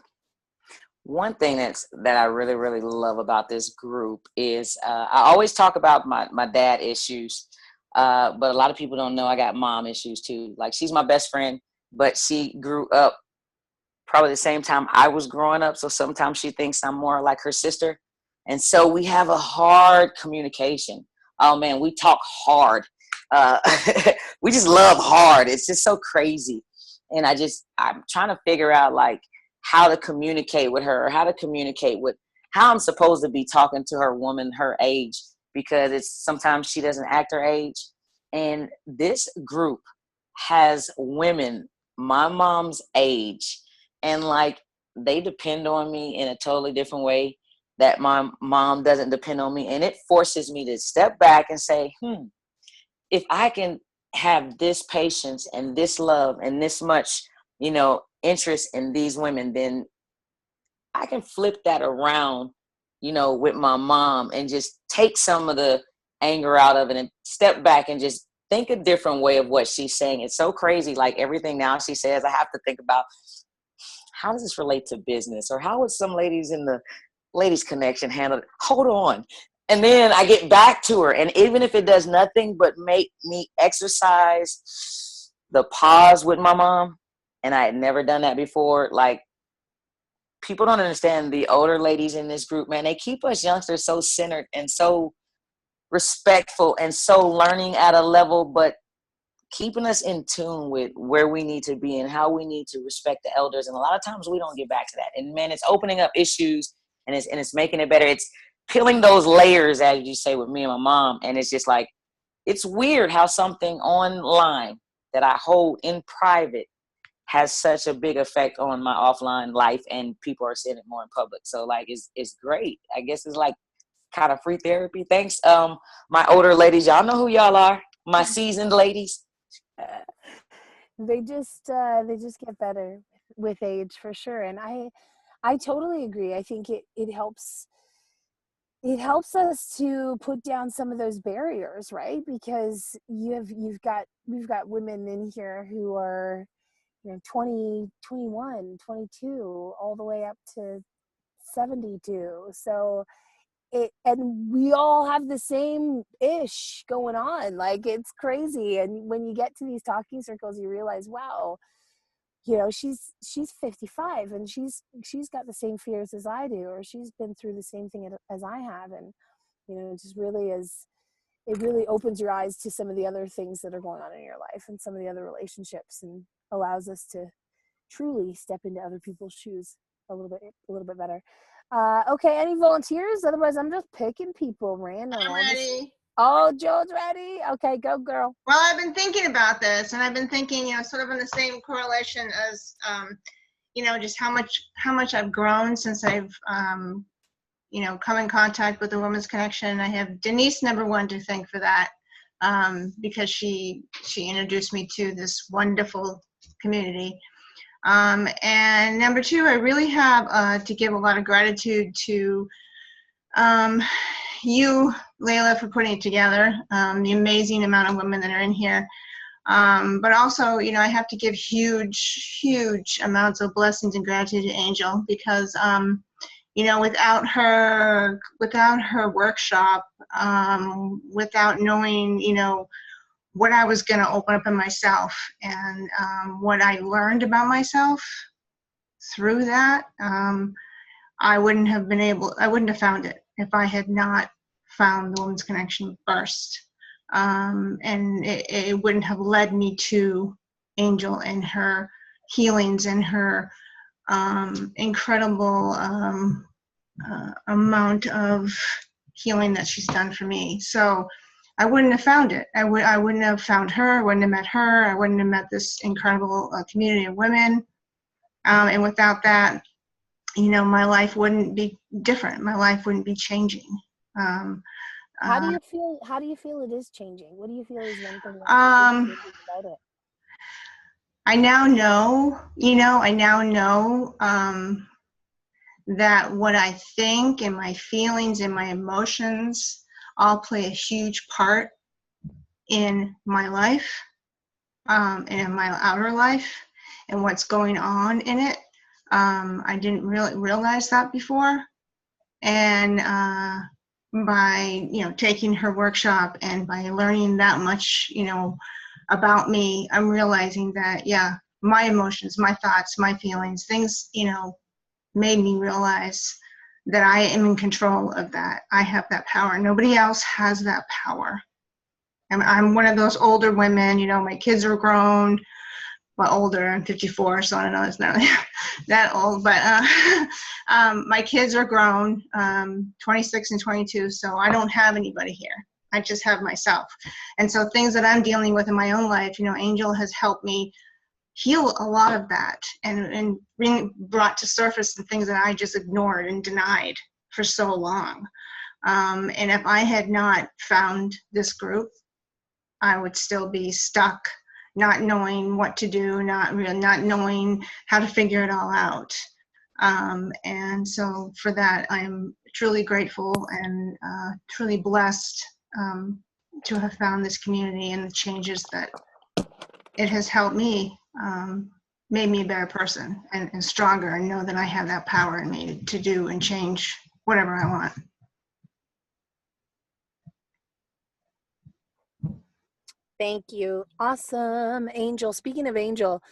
One thing that I really, really love about this group is I always talk about my dad issues, but a lot of people don't know I got mom issues too. Like, she's my best friend, but she grew up probably the same time I was growing up. So sometimes she thinks I'm more like her sister. And so we have a hard communication. Oh man, we talk hard. We just love hard. It's just so crazy. And I'm trying to figure out like how to communicate with her, or how to communicate with how I'm supposed to be talking to her woman her age, because it's sometimes she doesn't act her age. And this group has women my mom's age, and like they depend on me in a totally different way that my mom doesn't depend on me. And it forces me to step back and say, if I can have this patience and this love and this much, interest in these women, then I can flip that around, with my mom, and just take some of the anger out of it and step back and just think a different way of what she's saying. It's so crazy. Like, everything now she says, I have to think about, how does this relate to business? Or how would some ladies in the Ladies Connection handle it? Hold on. And then I get back to her. And even if it does nothing but make me exercise the pause with my mom, and I had never done that before, like, people don't understand the older ladies in this group, man. They keep us youngsters so centered and so respectful and so learning at a level, but keeping us in tune with where we need to be and how we need to respect the elders. And a lot of times we don't get back to that. And man, it's opening up issues, and it's making it better. It's peeling those layers, as you say, with me and my mom. And it's just like, it's weird how something online that I hold in private has such a big effect on my offline life, and people are seeing it more in public. So like, it's great. I guess it's like kind of free therapy. Thanks. My older ladies, y'all know who y'all are. My seasoned ladies. They just get better with age, for sure. And I totally agree. I think it helps us to put down some of those barriers, right? Because we've got women in here who are 20, 21, 22, all the way up to 72. So and we all have the same ish going on. Like, it's crazy. And when you get to these talking circles, you realize, wow, she's 55 and she's got the same fears as I do, or she's been through the same thing as I have. And it really opens your eyes to some of the other things that are going on in your life and some of the other relationships, and allows us to truly step into other people's shoes a little bit better. Okay, any volunteers? Otherwise, I'm just picking people random. I'm ready. Oh, Joe's ready? Okay, go girl. Well, I've been thinking about this, and I've been thinking, sort of in the same correlation as, just how much I've grown since I've, come in contact with the Women's Connection. I have Denise, number one, to thank for that, because she introduced me to this wonderful community. And number two, I really have to give a lot of gratitude to you, Layla, for putting it together, the amazing amount of women that are in here. But also, I have to give huge amounts of blessings and gratitude to Angel, because, without her workshop, without knowing, what I was going to open up in myself, and what I learned about myself through that, I wouldn't have found it if I had not found the Women's Connection first. And it wouldn't have led me to Angel and her healings and her incredible amount of healing that she's done for me. So I wouldn't have found it. I wouldn't have found her. I wouldn't have met her. I wouldn't have met this incredible community of women. And without that, my life wouldn't be different. My life wouldn't be changing. How do you feel it is changing? What do you feel is one thing about it? I now know, that what I think and my feelings and my emotions all play a huge part in my life, and in my outer life, and what's going on in it. I didn't really realize that before. And by, taking her workshop and by learning that much, about me, I'm realizing that, my emotions, my thoughts, my feelings, things, made me realize that I am in control of that. I have that power. Nobody else has that power. I'm one of those older women, my kids are grown. Well, older, I'm 54, so I don't know, it's not that old, but my kids are grown, 26 and 22, so I don't have anybody here. I just have myself. And so things that I'm dealing with in my own life, Angel has helped me heal a lot of that, and brought to surface the things that I just ignored and denied for so long. And if I had not found this group, I would still be stuck, not knowing what to do, not knowing how to figure it all out. And so for that, I'm truly grateful and truly blessed to have found this community, and the changes that it has helped me, made me a better person and stronger, and know that I have that power in me to do and change whatever I want. Thank you. Awesome. Angel. Speaking of Angel,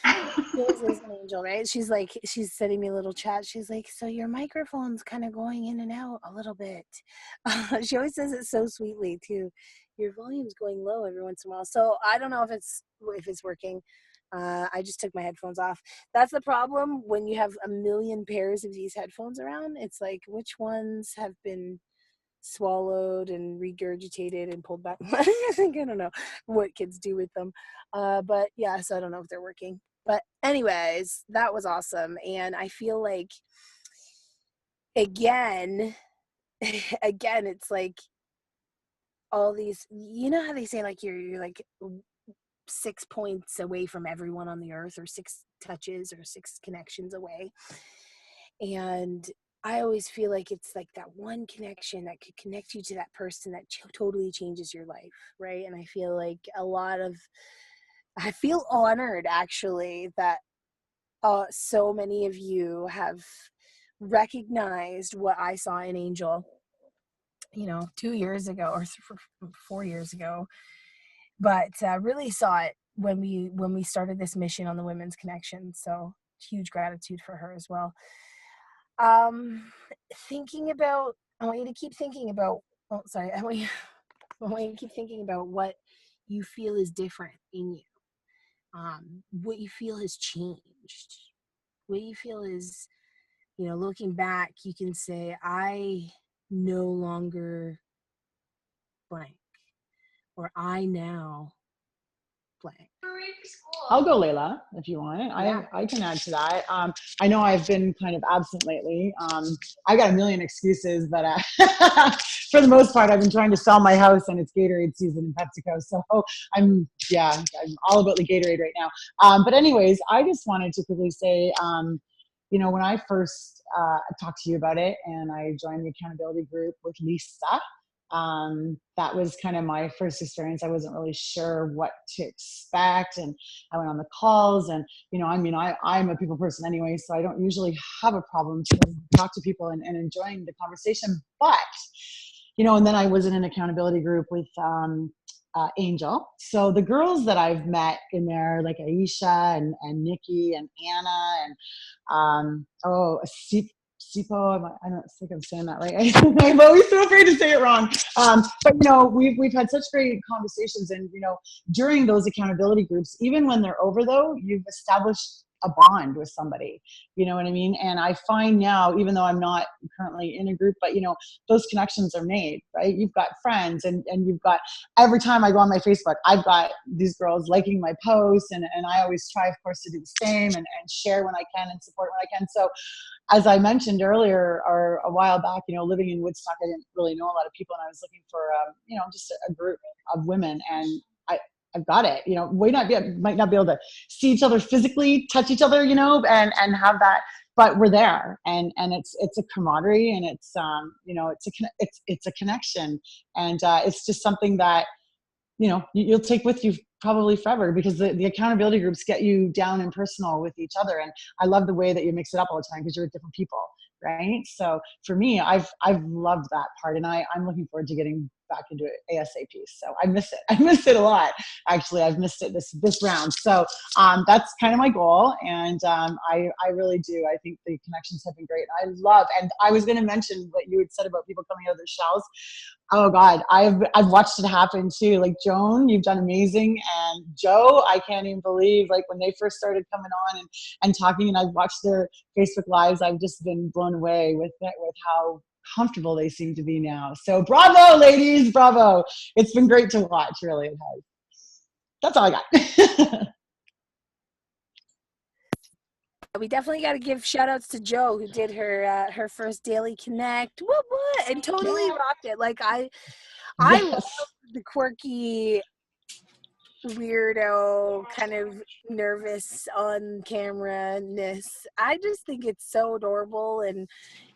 she always is an angel, right? She's sending me a little chat. She's like, so your microphone's kind of going in and out a little bit. She always says it so sweetly too. Your volume's going low every once in a while. So I don't know if it's working. I just took my headphones off. That's the problem when you have a million pairs of these headphones around. It's like, which ones have been swallowed and regurgitated and pulled back? I don't know what kids do with them. But yeah, so I don't know if they're working. But anyways, that was awesome. And I feel like, again, it's like all these, how they say, like, you're like 6 points away from everyone on the earth, or 6 touches or 6 connections away. And I always feel like it's like that one connection that could connect you to that person that totally changes your life, right? And I feel like I feel honored, actually, that so many of you have recognized what I saw in Angel, 2 years ago or 4 years ago, but really saw it when we started this mission on the Women's Connection. So huge gratitude for her as well. I want you to keep thinking about, I want you to keep thinking about what you feel is different in you. What you feel has changed. What you feel is, looking back, you can say, I no longer blank, or I now playing. I'll go, Layla, if you want. Yeah. I can add to that. I know I've been kind of absent lately. I got a million excuses, but for the most part, I've been trying to sell my house, and it's Gatorade season in PepsiCo. So I'm all about the Gatorade right now. But anyways, I just wanted to quickly say, when I first talked to you about it, and I joined the accountability group with Lisa. That was kind of my first experience. I wasn't really sure what to expect, and I went on the calls, and I'm a people person anyway, so I don't usually have a problem to talk to people and enjoying the conversation. But and then I was in an accountability group with Angel. So the girls that I've met in there, like Aisha and Nikki and Anna and Sipo, I don't think I'm saying that right. I'm always so afraid to say it wrong. But we've had such great conversations, and during those accountability groups, even when they're over though, you've established a bond with somebody. You know what I mean? And I find now, even though I'm not currently in a group, but those connections are made, right? You've got friends, and you've got, every time I go on my Facebook, I've got these girls liking my posts, and I always try, of course, to do the same and share when I can and support when I can. So as I mentioned earlier, or a while back, living in Woodstock, I didn't really know a lot of people, and I was looking for, just a group of women, and I've got it. We might not be able to see each other physically, touch each other, and have that, but we're there, and it's a camaraderie, and it's it's a connection, and it's just something that you'll take with you probably forever, because the accountability groups get you down and personal with each other. And I love the way that you mix it up all the time, because you're with different people, right? So for me, I've loved that part, and I'm looking forward to getting back into it ASAP. So I miss it. I miss it a lot. Actually, I've missed it this round. So that's kind of my goal, and I really do. I think the connections have been great. And I was going to mention what you had said about people coming out of their shells. Oh God, I've watched it happen too. Like Joan, you've done amazing, and Joe, I can't even believe, like, when they first started coming on and talking, and I've watched their Facebook lives, I've just been blown away with how comfortable they seem to be now. So bravo, ladies, bravo. It's been great to watch, really, it has. That's all I got. We definitely got to give shout outs to Joe, who did her first daily connect. What? And totally rocked it. Like I love the quirky, weirdo, kind of nervous on camera-ness. I just think it's so adorable, and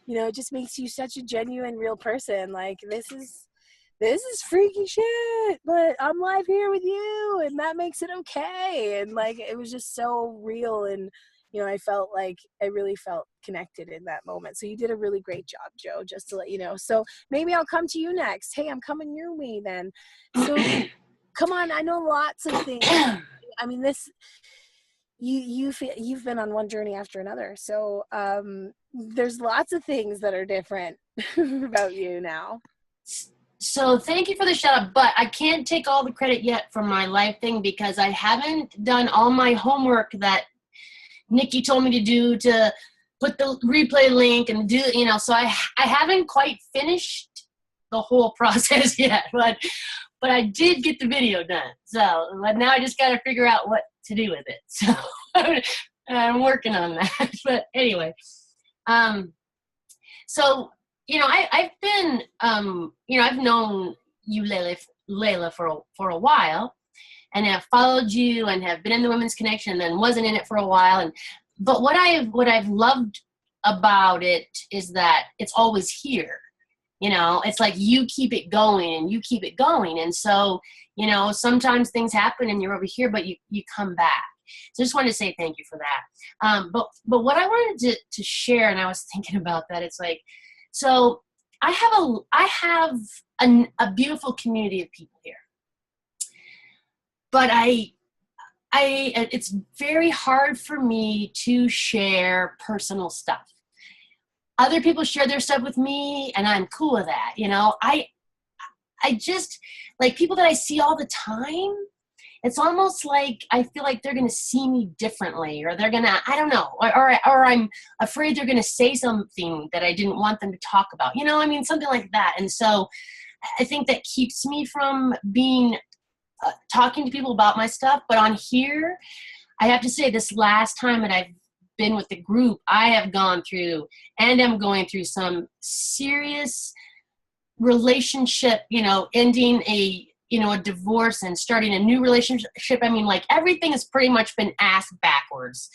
it just makes you such a genuine, real person. Like, this is freaky shit, but I'm live here with you, and that makes it okay. And like, it was just so real, and I really felt connected in that moment. So you did a really great job, Joe, just to let you know. So maybe I'll come to you next. Hey, I'm coming your way then. So come on, I know lots of things. I mean, you've been on one journey after another. So there's lots of things that are different about you now. So thank you for the shout out, but I can't take all the credit yet for my live thing, because I haven't done all my homework that Nikki told me to do, to put the replay link and do, so I haven't quite finished the whole process yet, but I did get the video done. So, but now I just got to figure out what to do with it. So I'm working on that. But anyway, so, I've been, I've known you, Layla, for a while, and have followed you and have been in the Women's Connection, and then wasn't in it for a while. But what I've loved about it is that it's always here. It's like you keep it going and you keep it going. And so, sometimes things happen and you're over here, but you come back. So I just wanted to say thank you for that. But what I wanted to share, and I was thinking about that, it's like, so I have a beautiful community of people here. But it's very hard for me to share personal stuff. Other people share their stuff with me, and I'm cool with that. I just, like, people that I see all the time, it's almost like I feel like they're going to see me differently, or they're going to, I don't know, or I'm afraid they're going to say something that I didn't want them to talk about. Something like that. And so I think that keeps me from being talking to people about my stuff. But on here, I have to say, this last time that I've been with the group, I have gone through and am going through some serious relationship, ending a divorce and starting a new relationship. I mean, like, everything has pretty much been ass backwards.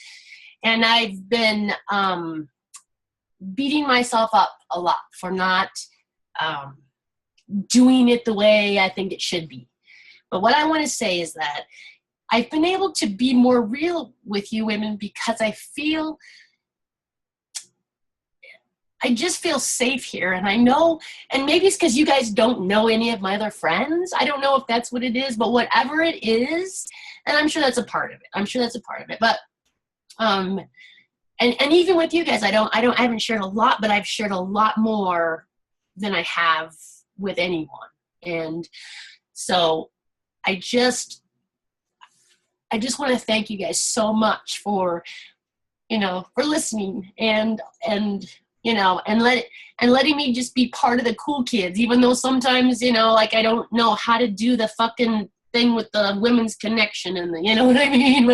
And I've been beating myself up a lot for not doing it the way I think it should be. But what I want to say is that I've been able to be more real with you women because I just feel safe here. And I know, and maybe it's because you guys don't know any of my other friends. I don't know if that's what it is, but whatever it is, and I'm sure that's a part of it. But, and even with you guys, I haven't shared a lot, but I've shared a lot more than I have with anyone. And so I just want to thank you guys so much for listening and letting me just be part of the cool kids, even though sometimes, like, I don't know how to do the fucking thing with the women's connection and the, you know what I mean?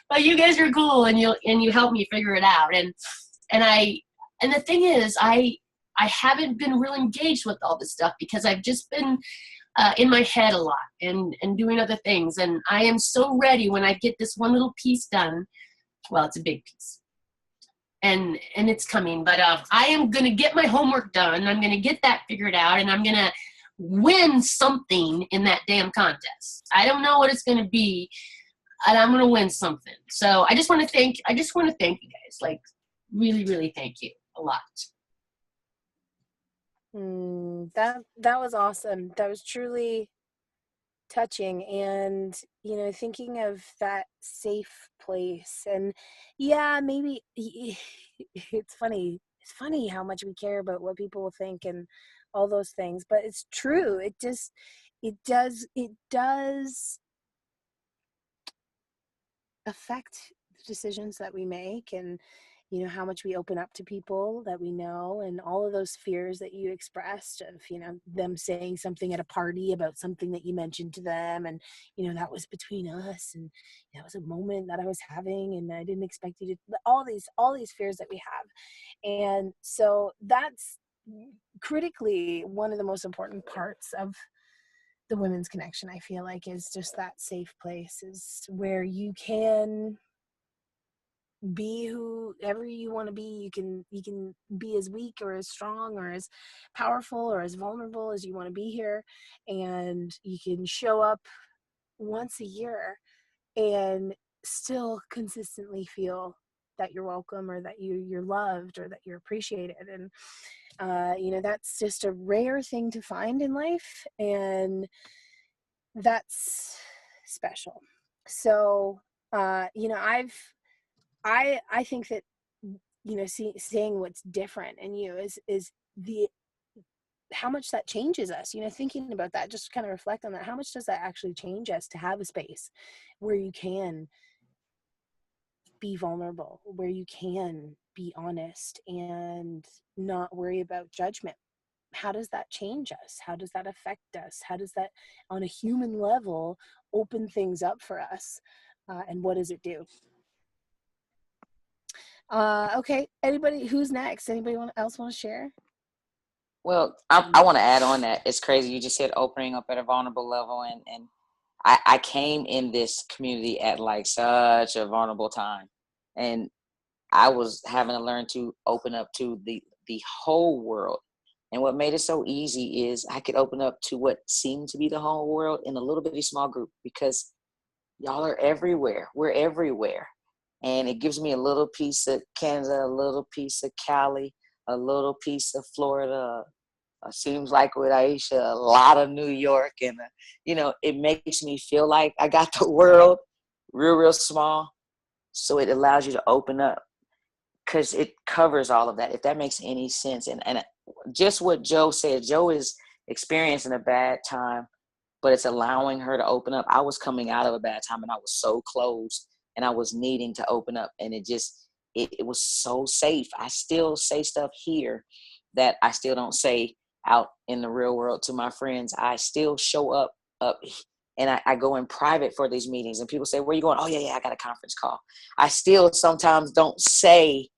But you guys are cool, and you help me figure it out. And the thing is, I haven't been real engaged with all this stuff because I've just been in my head a lot and doing other things. And I am so ready when I get this one little piece done. Well, it's a big piece. And it's coming, but I am going to get my homework done. I'm going to get that figured out, and I'm going to win something in that damn contest. I don't know what it's going to be, and I'm going to win something. So I just want to thank you guys. Like, really, really thank you a lot. That was awesome. That was truly touching. And thinking of that safe place, and maybe it's funny how much we care about what people will think and all those things, but it's true. It does affect the decisions that we make, and how much we open up to people that we know, and all of those fears that you expressed of, them saying something at a party about something that you mentioned to them. And, that was between us, and that was a moment that I was having, and I didn't expect you to, all these fears that we have. And so that's critically one of the most important parts of the Women's Connection, I feel like, is just that safe place, is where you can be whoever you want to be. You can be as weak or as strong or as powerful or as vulnerable as you want to be here, and you can show up once a year and still consistently feel that you're welcome, or that you're loved, or that you're appreciated. And that's just a rare thing to find in life, and that's special. So I think that seeing what's different in you is the how much that changes us. Thinking about that, just kind of reflect on that. How much does that actually change us to have a space where you can be vulnerable, where you can be honest and not worry about judgment? How does that change us? How does that affect us? How does that, on a human level, open things up for us? And what does it do? Okay, anybody, who's next? Anybody else want to share? Well, I want to add on that. It's crazy. You just said opening up at a vulnerable level, and I came in this community at like such a vulnerable time, and I was having to learn to open up to the whole world. And what made it so easy is I could open up to what seemed to be the whole world in a little bitty small group, because y'all are everywhere. We're everywhere. And it gives me a little piece of Kansas, a little piece of Cali, a little piece of Florida. Seems like with Aisha, a lot of New York. And, it makes me feel like I got the world real, real small. So it allows you to open up, because it covers all of that, if that makes any sense. And just what Joe said, Joe is experiencing a bad time, but it's allowing her to open up. I was coming out of a bad time, and I was so closed, and I was needing to open up, and it was so safe. I still say stuff here that I still don't say out in the real world to my friends. I still show up and I go in private for these meetings, and people say, where are you going? Oh, yeah, I got a conference call. I still sometimes don't say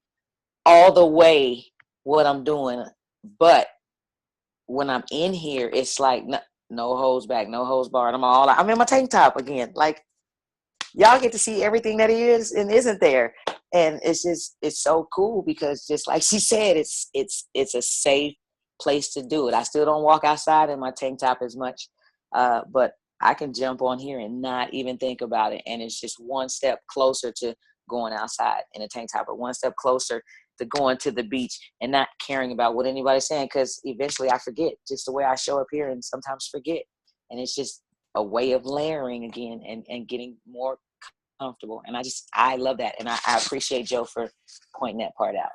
all the way what I'm doing, but when I'm in here, it's like no holds back, no holds barred. I'm in my tank top again. Like, y'all get to see everything that is and isn't there. And it's so cool because just like she said, it's a safe place to do it. I still don't walk outside in my tank top as much, but I can jump on here and not even think about it. And it's just one step closer to going outside in a tank top, or one step closer to going to the beach and not caring about what anybody's saying, because eventually I forget, just the way I show up here and sometimes forget. And it's just a way of layering again and getting more comfortable. And I love that. And I appreciate Joe for pointing that part out.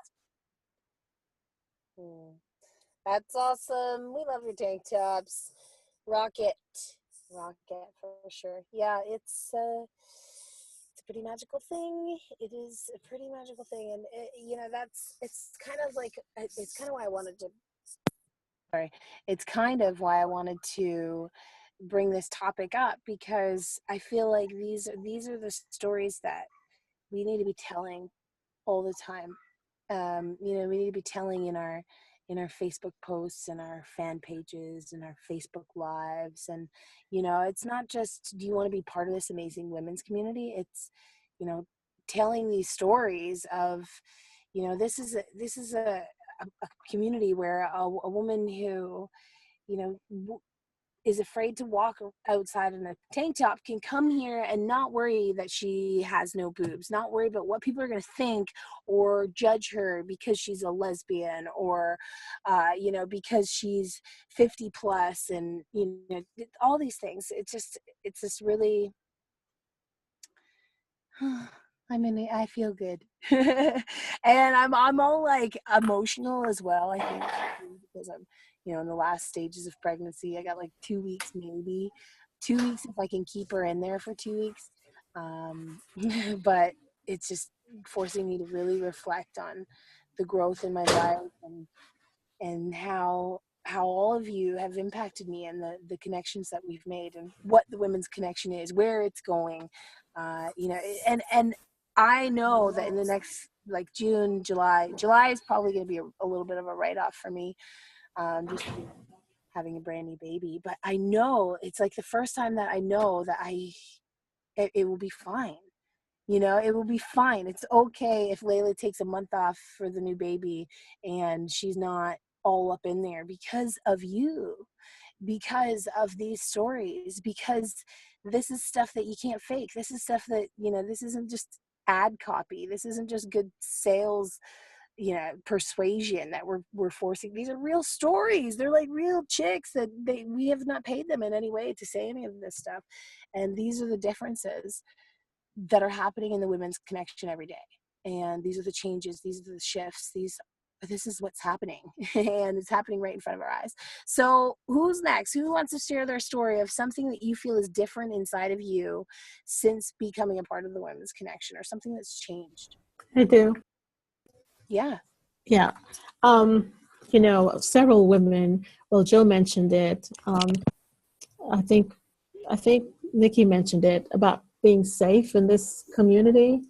That's awesome. We love your tank tops. Rock it for sure. Yeah, it's a pretty magical thing. It is a pretty magical thing. And it's kind of why I wanted to bring this topic up, because I feel like these are the stories that we need to be telling all the time. We need to be telling in our Facebook posts and our fan pages and our Facebook lives. And, it's not just, do you want to be part of this amazing women's community? It's, telling these stories of, this is a community where a woman who, is afraid to walk outside in a tank top can come here and not worry that she has no boobs, not worry about what people are going to think or judge her because she's a lesbian, or, because she's 50 plus, and, all these things. It's just really, I feel good. And I'm all like emotional as well, I think, because I'm, in the last stages of pregnancy. I got like 2 weeks, maybe 2 weeks if I can keep her in there for 2 weeks. But it's just forcing me to really reflect on the growth in my life and how all of you have impacted me, and the connections that we've made, and what the Women's Connection is, where it's going, and I know that in the next, like, July is probably going to be a little bit of a write-off for me, just having a brand new baby. But I know it's like the first time that I know that it will be fine. It will be fine. It's okay if Layla takes a month off for the new baby and she's not all up in there, because of you, because of these stories, because this is stuff that you can't fake. This is stuff that, this isn't just ad copy. This isn't just good sales, persuasion that we're forcing. These are real stories. They're like real chicks that we have not paid them in any way to say any of this stuff. And these are the differences that are happening in the Women's Connection every day. And these are the changes. These are the shifts. This is what's happening, and it's happening right in front of our eyes. So who's next? Who wants to share their story of something that you feel is different inside of you since becoming a part of the Women's Connection, or something that's changed? I do. Yeah. Several women, well, Joe mentioned it. I think Nikki mentioned it about being safe in this community.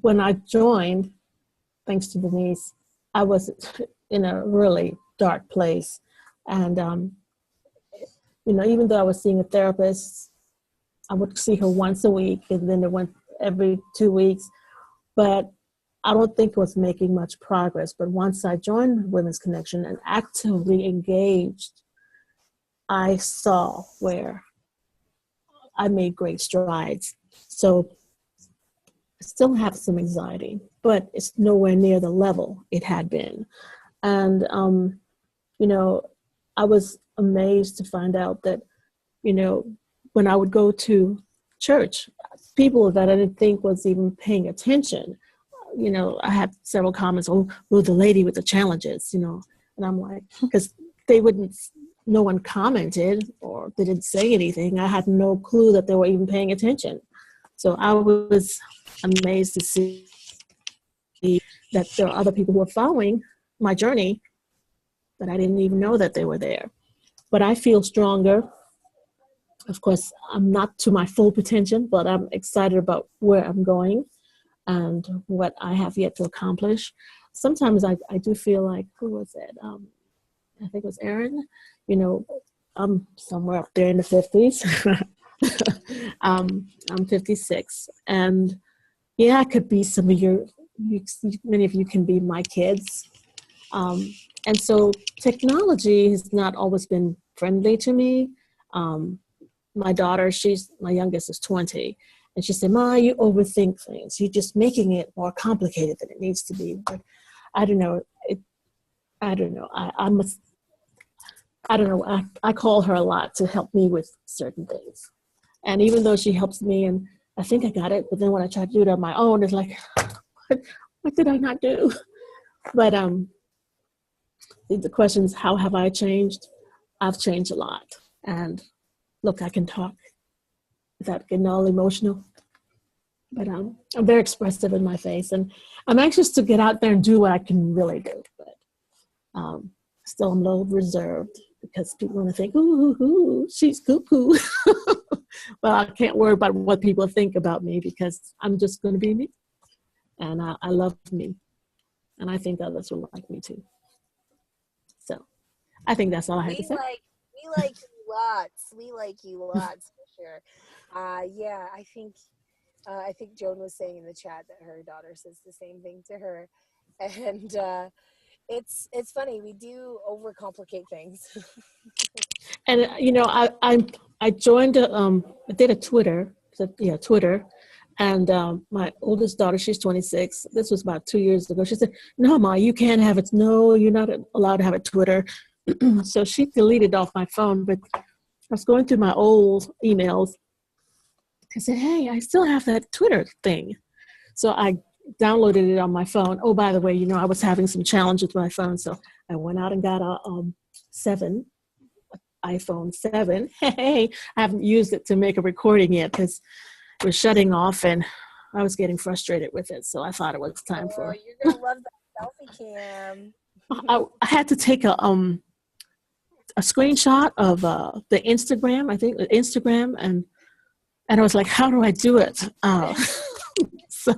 When I joined, thanks to Denise, I was in a really dark place. And, even though I was seeing a therapist, I would see her once a week, and then it went every 2 weeks. But I don't think it was making much progress. But once I joined Women's Connection and actively engaged, I saw where I made great strides. So I still have some anxiety, but it's nowhere near the level it had been. And, I was amazed to find out that, when I would go to church, people that I didn't think was even paying attention, I had several comments, oh, well, the lady with the challenges, and I'm like, because no one commented or they didn't say anything. I had no clue that they were even paying attention. So I was amazed to see that there are other people who are following my journey that I didn't even know that they were there. but I feel stronger. Of course, I'm not to my full potential, but I'm excited about where I'm going and what I have yet to accomplish. Sometimes I do feel like, who was it? I think it was Erin. You know, I'm somewhere up there in the 50s. I'm 56. And yeah, I could be some of many of you can be my kids. And so technology has not always been friendly to me. My daughter, my youngest is 20. And she said, Ma, you overthink things. You're just making it more complicated than it needs to be. But I don't know. I don't know. I don't know. I call her a lot to help me with certain things. And even though she helps me, and I think I got it, but then when I try to do it on my own, it's like, what did I not do? But the question is, how have I changed? I've changed a lot. And look, I can talk without getting all emotional. But I'm very expressive in my face. And I'm anxious to get out there and do what I can really do. But still I'm a little reserved because people want to think, ooh, she's cuckoo. Well, I can't worry about what people think about me because I'm just going to be me. And I love me. And I think others will like me too. So I think that's all I have to say. We like you lots. We like you lots for sure. Yeah, I think Joan was saying in the chat that her daughter says the same thing to her. And it's funny, we do overcomplicate things. And you know, I joined I did a Twitter, and my oldest daughter, she's 26. This was about 2 years ago. She said, "No, Ma, you can't have it. No, you're not allowed to have a Twitter." So she deleted off my phone. But I was going through my old emails. I said, "Hey, I still have that Twitter thing." So I downloaded it on my phone. Oh, by the way, you know, I was having some challenges with my phone, so I went out and got a iPhone 7. Hey, I haven't used it to make a recording yet because it was shutting off and I was getting frustrated with it. So I thought it was time for. You're gonna love that selfie cam. I had to take a screenshot of the Instagram. I think Instagram, and I was like, how do I do it? So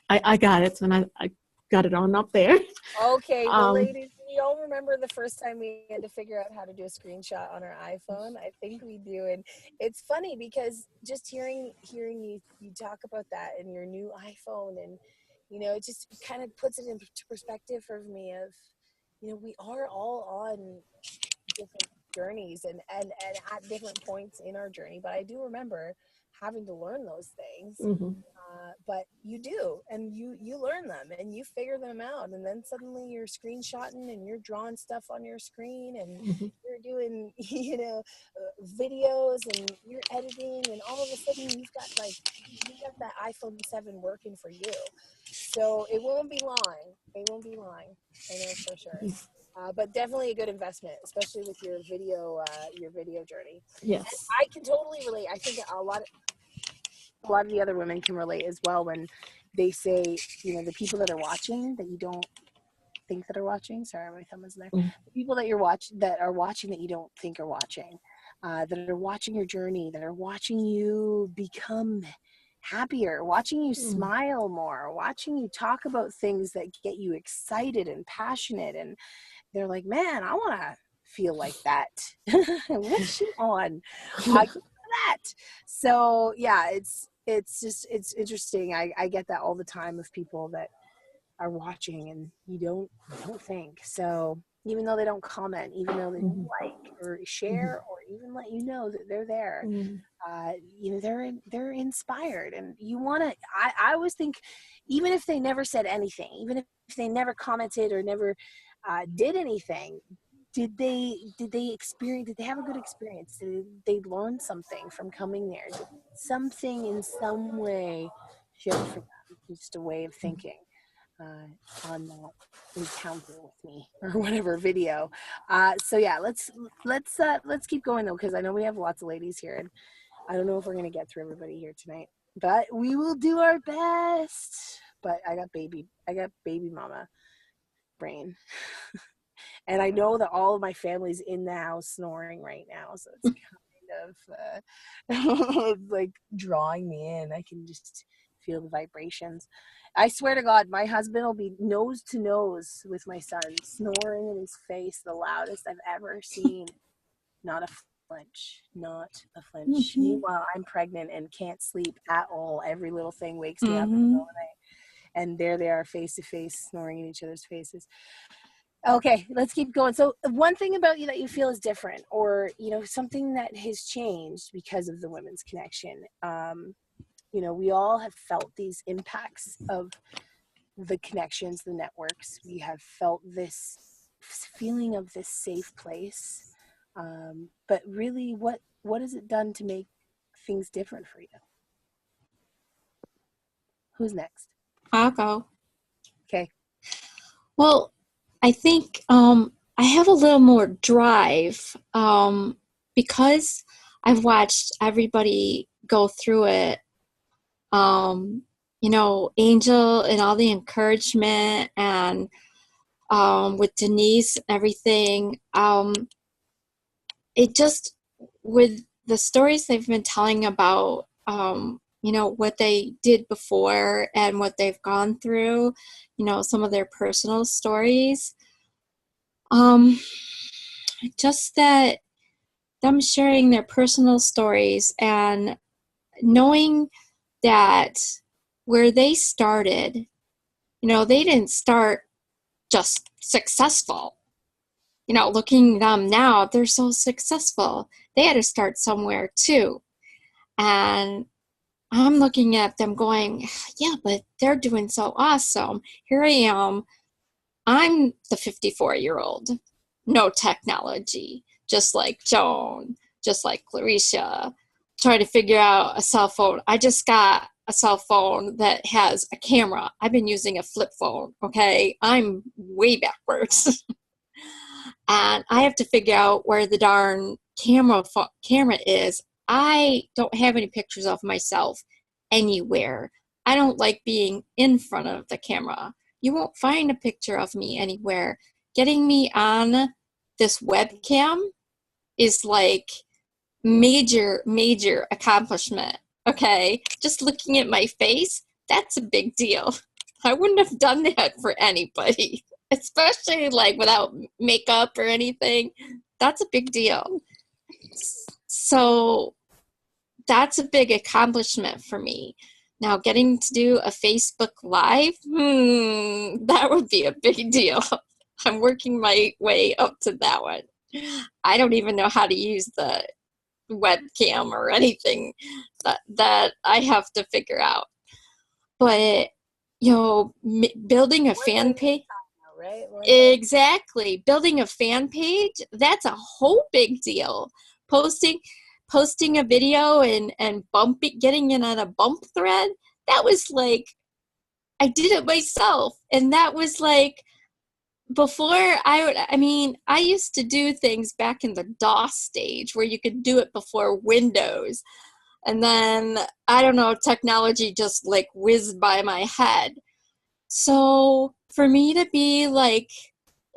I got it, and I got it on up there. Okay, well, ladies, we all remember the first time we had to figure out how to do a screenshot on our iPhone. I think we do, and it's funny because just hearing you talk about that in your new iPhone, and you know, it just kind of puts it into perspective for me of, you know, we are all on different journeys and at different points in our journey. But I do remember having to learn those things. Mm-hmm. But you do, and you learn them and you figure them out, and then suddenly you're screenshotting and you're drawing stuff on your screen, and Mm-hmm. you're doing, you know, videos, and you're editing, and all of a sudden you got that iPhone 7 working for you. So it won't be long. I know for sure. But definitely a good investment, especially with your video journey. Yes. And I can totally relate. I think a lot of the other women can relate as well when they say, you know, the people that are watching that you don't think that are watching. Sorry, my thumb is there. Mm-hmm. The people that are watching that you don't think are watching, that are watching your journey, that are watching you become happier, watching you smile more, watching you talk about things that get you excited and passionate, and they're like, man, I want to feel like that. What's she on? That. So yeah, it's interesting. I get that all the time of people that are watching and you don't think. So even though they don't comment, even though they don't like or share or even let you know that they're there, you know, they're inspired, and you want to. I always think, even if they never said anything, even if they never commented or never did anything, did they have a good experience? Did they learn something from coming there? Did something in some way shift for them? Just a way of thinking on that encounter with me or whatever video. So yeah, let's keep going though, because I know we have lots of ladies here, and I don't know if we're gonna get through everybody here tonight, but we will do our best. But I got baby mama brain. And I know that all of my family's in the house snoring right now, so it's kind of like drawing me in. I can just feel the vibrations. I swear to God, my husband will be nose to nose with my son, snoring in his face, the loudest I've ever seen. Not a flinch, not a flinch. Meanwhile, I'm pregnant and can't sleep at all. Every little thing wakes me up in the middle of the night. And there they are, face to face, snoring in each other's faces. Okay, let's keep going. So one thing about you that you feel is different, or, something that has changed because of the Women's Connection. We all have felt these impacts of the connections, the networks. We have felt this feeling of this safe place. But really, what has it done to make things different for you? Who's next? I'll go. Okay. Well, I think I have a little more drive because I've watched everybody go through it. Angel and all the encouragement, and with Denise, everything. It just, with the stories they've been telling about, what they did before and what they've gone through, some of their personal stories. Just that them sharing their personal stories and knowing that where they started, they didn't start just successful. Looking at them now, they're so successful. They had to start somewhere too. And I'm looking at them going, yeah, but they're doing so awesome. Here I am. I'm the 54-year-old. No technology. Just like Joan, just like Clarisha, trying to figure out a cell phone. I just got a cell phone that has a camera. I've been using a flip phone, okay? I'm way backwards. And I have to figure out where the darn camera is. I don't have any pictures of myself anywhere. I don't like being in front of the camera. You won't find a picture of me anywhere. Getting me on this webcam is like major accomplishment. Okay, just looking at my face, that's a big deal. I wouldn't have done that for anybody, especially like without makeup or anything. That's a big deal. So that's a big accomplishment for me. Now, getting to do a Facebook Live, that would be a big deal. I'm working my way up to that one. I don't even know how to use the webcam or anything that I have to figure out. But, building a fan page. Right? Exactly. Building a fan page, that's a whole big deal. Posting a video and getting in on a bump thread, that was like, I did it myself. And that was like, before I used to do things back in the DOS stage where you could do it before Windows. And then, I don't know, technology just like whizzed by my head. So for me to be like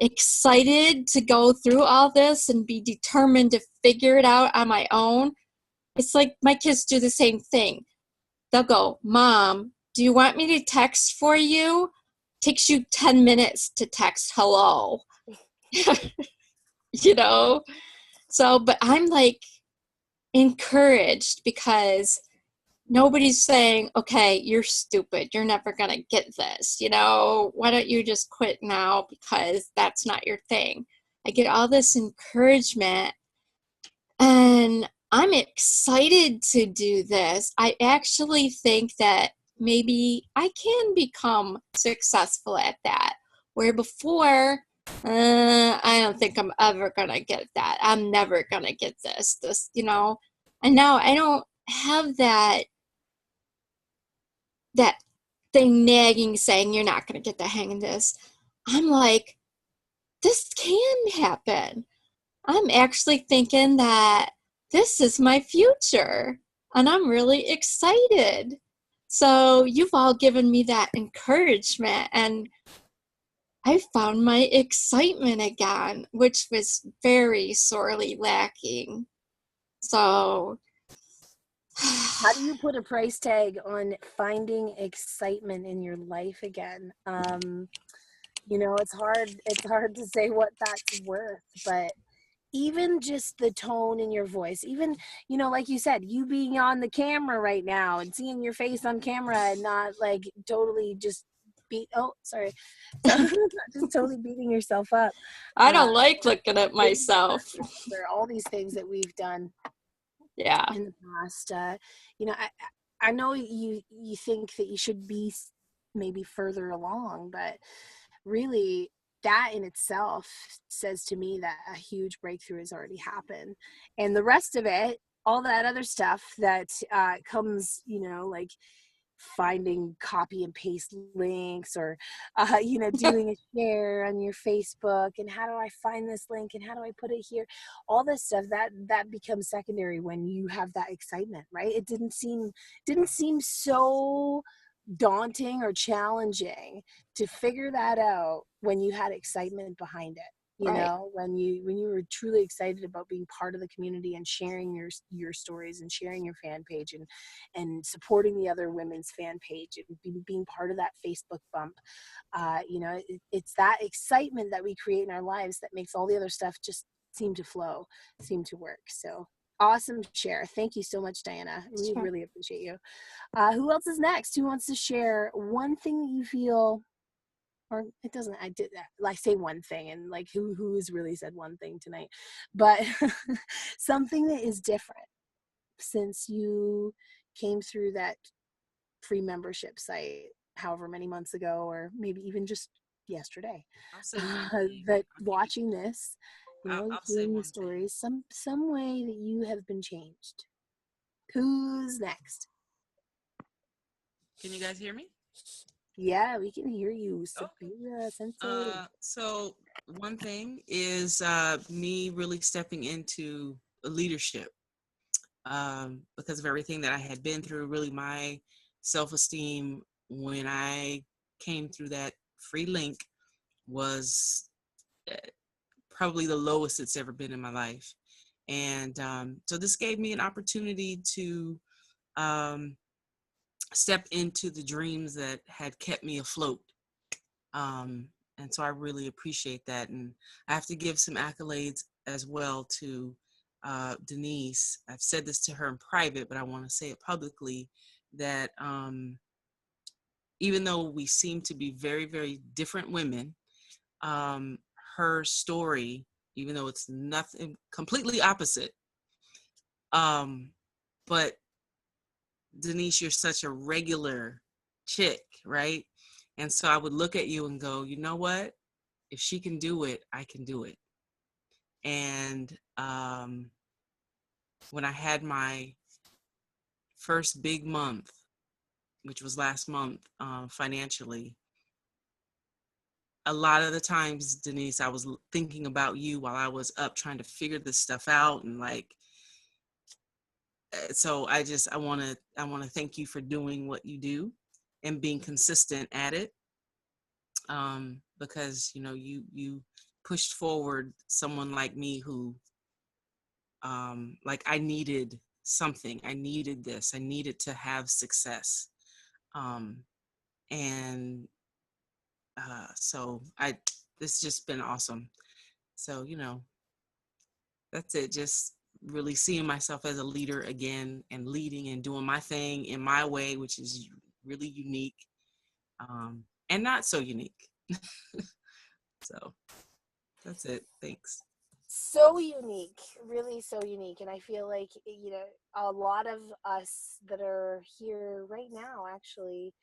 excited to go through all this and be determined to figure it out on my own, it's like my kids do the same thing. They'll go, Mom, do you want me to text for you? Takes you 10 minutes to text hello. So, but I'm like encouraged because nobody's saying, okay, you're stupid. You're never going to get this. Why don't you just quit now because that's not your thing. I get all this encouragement and I'm excited to do this. I actually think that maybe I can become successful at that. Where before, I don't think I'm ever going to get that. I'm never going to get this, And now I don't have that thing nagging saying you're not going to get the hang of this. I'm like, this can happen. I'm actually thinking that this is my future and I'm really excited. So you've all given me that encouragement and I found my excitement again, which was very sorely lacking. So, How do you put a price tag on finding excitement in your life again? It's hard to say what that's worth, but even just the tone in your voice, even, like you said, you being on the camera right now and seeing your face on camera and not like totally just just totally beating yourself up. I don't like looking at myself. For all these things that we've done Yeah. in the past, I know you think that you should be maybe further along, but really that in itself says to me that a huge breakthrough has already happened, and the rest of it, all that other stuff that comes, like finding copy and paste links, or doing a share on your Facebook, and how do I find this link and how do I put it here, all this stuff that becomes secondary when you have that excitement, right? It didn't seem so daunting or challenging to figure that out when you had excitement behind it. Right. When you were truly excited about being part of the community and sharing your stories and sharing your fan page and supporting the other women's fan page and being part of that Facebook bump. It's that excitement that we create in our lives that makes all the other stuff just seem to flow, seem to work. So awesome share. Thank you so much, Diana. We Sure. really appreciate you. Who else is next? Who wants to share one thing that you feel, or it doesn't, I did that, like say one thing, and like who has really said one thing tonight, but something that is different since you came through that free membership site however many months ago, or maybe even just yesterday, I'll say one thing. that watching this, I'll say hearing the one thing. stories, some way that you have been changed. Who's next? Can you guys hear me? Yeah, we can hear you. Sakura Sensei. So one thing is me really stepping into leadership because of everything that I had been through. Really, my self-esteem when I came through that free link was probably the lowest it's ever been in my life. And so this gave me an opportunity to step into the dreams that had kept me afloat. And so I really appreciate that. And I have to give some accolades as well to Denise. I've said this to her in private, but I want to say it publicly, that even though we seem to be very, very different women, her story, even though it's nothing completely opposite, but Denise, you're such a regular chick, right? And so I would look at you and go, you know what? If she can do it, I can do it. And when I had my first big month, which was last month, financially, a lot of the times, Denise, I was thinking about you while I was up trying to figure this stuff out, and like, so I want to thank you for doing what you do and being consistent at it, because you pushed forward someone like me who like I needed something, I needed this, I needed to have success, and so it's just been awesome. So that's it, just really seeing myself as a leader again and leading and doing my thing in my way, which is really unique, and not so unique. So that's it. Thanks. So unique, really so unique. And I feel like, a lot of us that are here right now actually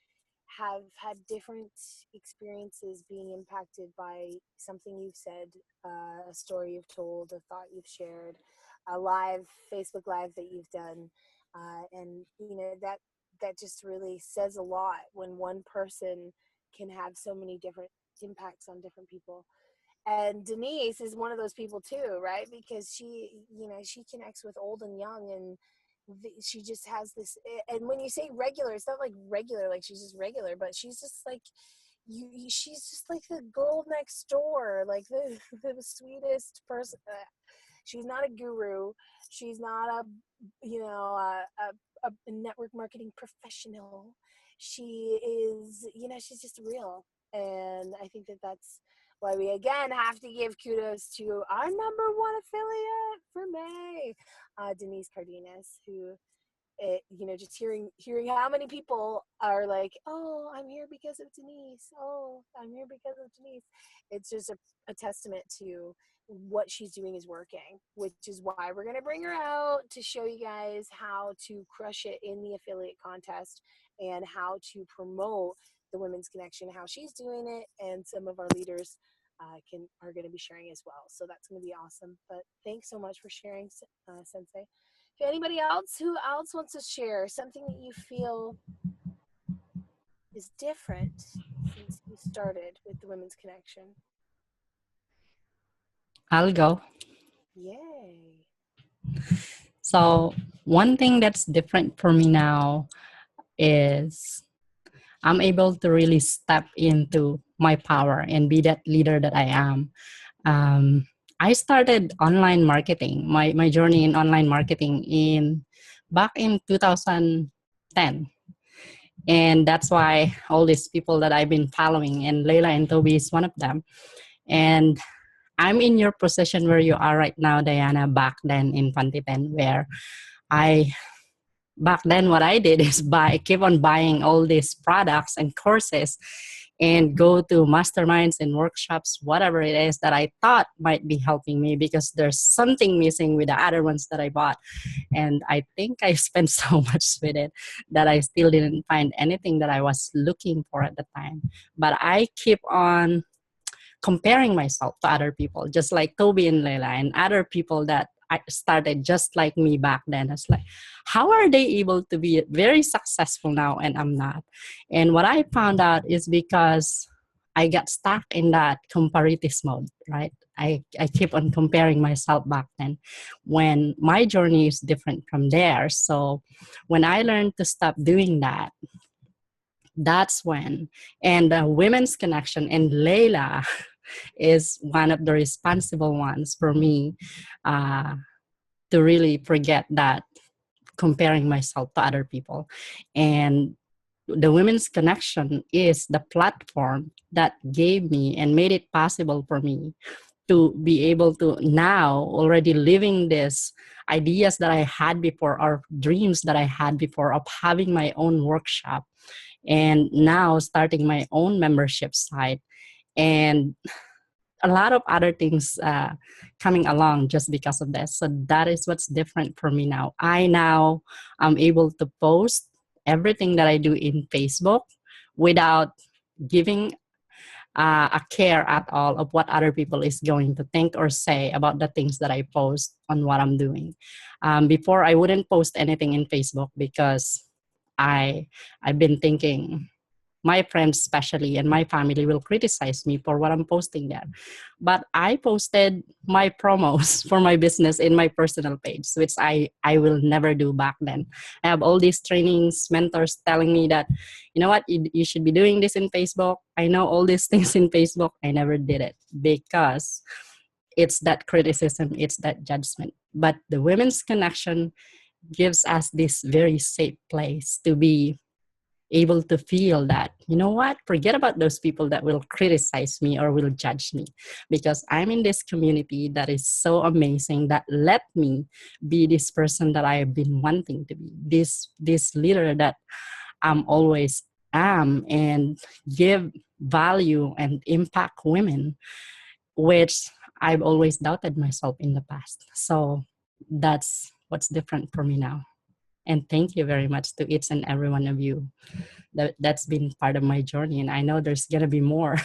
have had different experiences being impacted by something you've said, a story you've told, a thought you've shared, a live Facebook Live that you've done. And, that just really says a lot when one person can have so many different impacts on different people. And Denise is one of those people too, right? Because she connects with old and young, and she just has this. And when you say regular, it's not like regular, like she's just regular, but she's just like, she's just like the girl next door, like the sweetest person. She's not a guru. She's not a network marketing professional. She is, she's just real. And I think that that's why we again have to give kudos to our number one affiliate for May, Denise Cardenas, who, just hearing how many people are like, oh, I'm here because of Denise. Oh, I'm here because of Denise. It's just a testament to what she's doing is working, which is why we're going to bring her out to show you guys how to crush it in the affiliate contest and how to promote the Women's Connection, how she's doing it, and some of our leaders are going to be sharing as well. So that's going to be awesome. But thanks so much for sharing, Sensei. If anybody else, who else wants to share something that you feel is different since you started with the Women's Connection? I'll go. Yay. So one thing that's different for me now is I'm able to really step into my power and be that leader that I am. I started online marketing, my journey in online marketing back in 2010. And that's why all these people that I've been following, and Layla and Toby is one of them. And I'm in your position where you are right now, Diana, back then in 2010, where back then what I did is keep on buying all these products and courses and go to masterminds and workshops, whatever it is that I thought might be helping me, because there's something missing with the other ones that I bought. And I think I spent so much with it that I still didn't find anything that I was looking for at the time. But I keep on comparing myself to other people, just like Toby and Layla and other people that I started just like me back then. It's like, how are they able to be very successful now and I'm not? And what I found out is because I got stuck in that comparative mode, right? I keep on comparing myself back then when my journey is different from theirs. So when I learned to stop doing that, that's when, and the Women's Connection and Layla is one of the responsible ones for me to really forget that comparing myself to other people. And the Women's Connection is the platform that gave me and made it possible for me to be able to now already living this ideas that I had before, or dreams that I had before, of having my own workshop, and now starting my own membership site, and a lot of other things coming along just because of this. So that is what's different for me now. I now am able to post everything that I do in Facebook without giving a care at all of what other people is going to think or say about the things that I post on what I'm doing. Before, I wouldn't post anything in Facebook because I've been thinking my friends especially and my family will criticize me for what I'm posting there. But I posted my promos for my business in my personal page, which I will never do back then. I have all these trainings, mentors telling me that, you know what, you should be doing this in Facebook. I know all these things in Facebook. I never did it because it's that criticism, it's that judgment. But the Women's Connection gives us this very safe place to be able to feel that, you know what, forget about those people that will criticize me or will judge me, because I'm in this community that is so amazing, that let me be this person that I have been wanting to be, this leader that I'm always am, and give value and impact women, which I've always doubted myself in the past. So that's what's different for me now. And thank you very much to each and every one of you that's been part of my journey. And I know there's going to be more.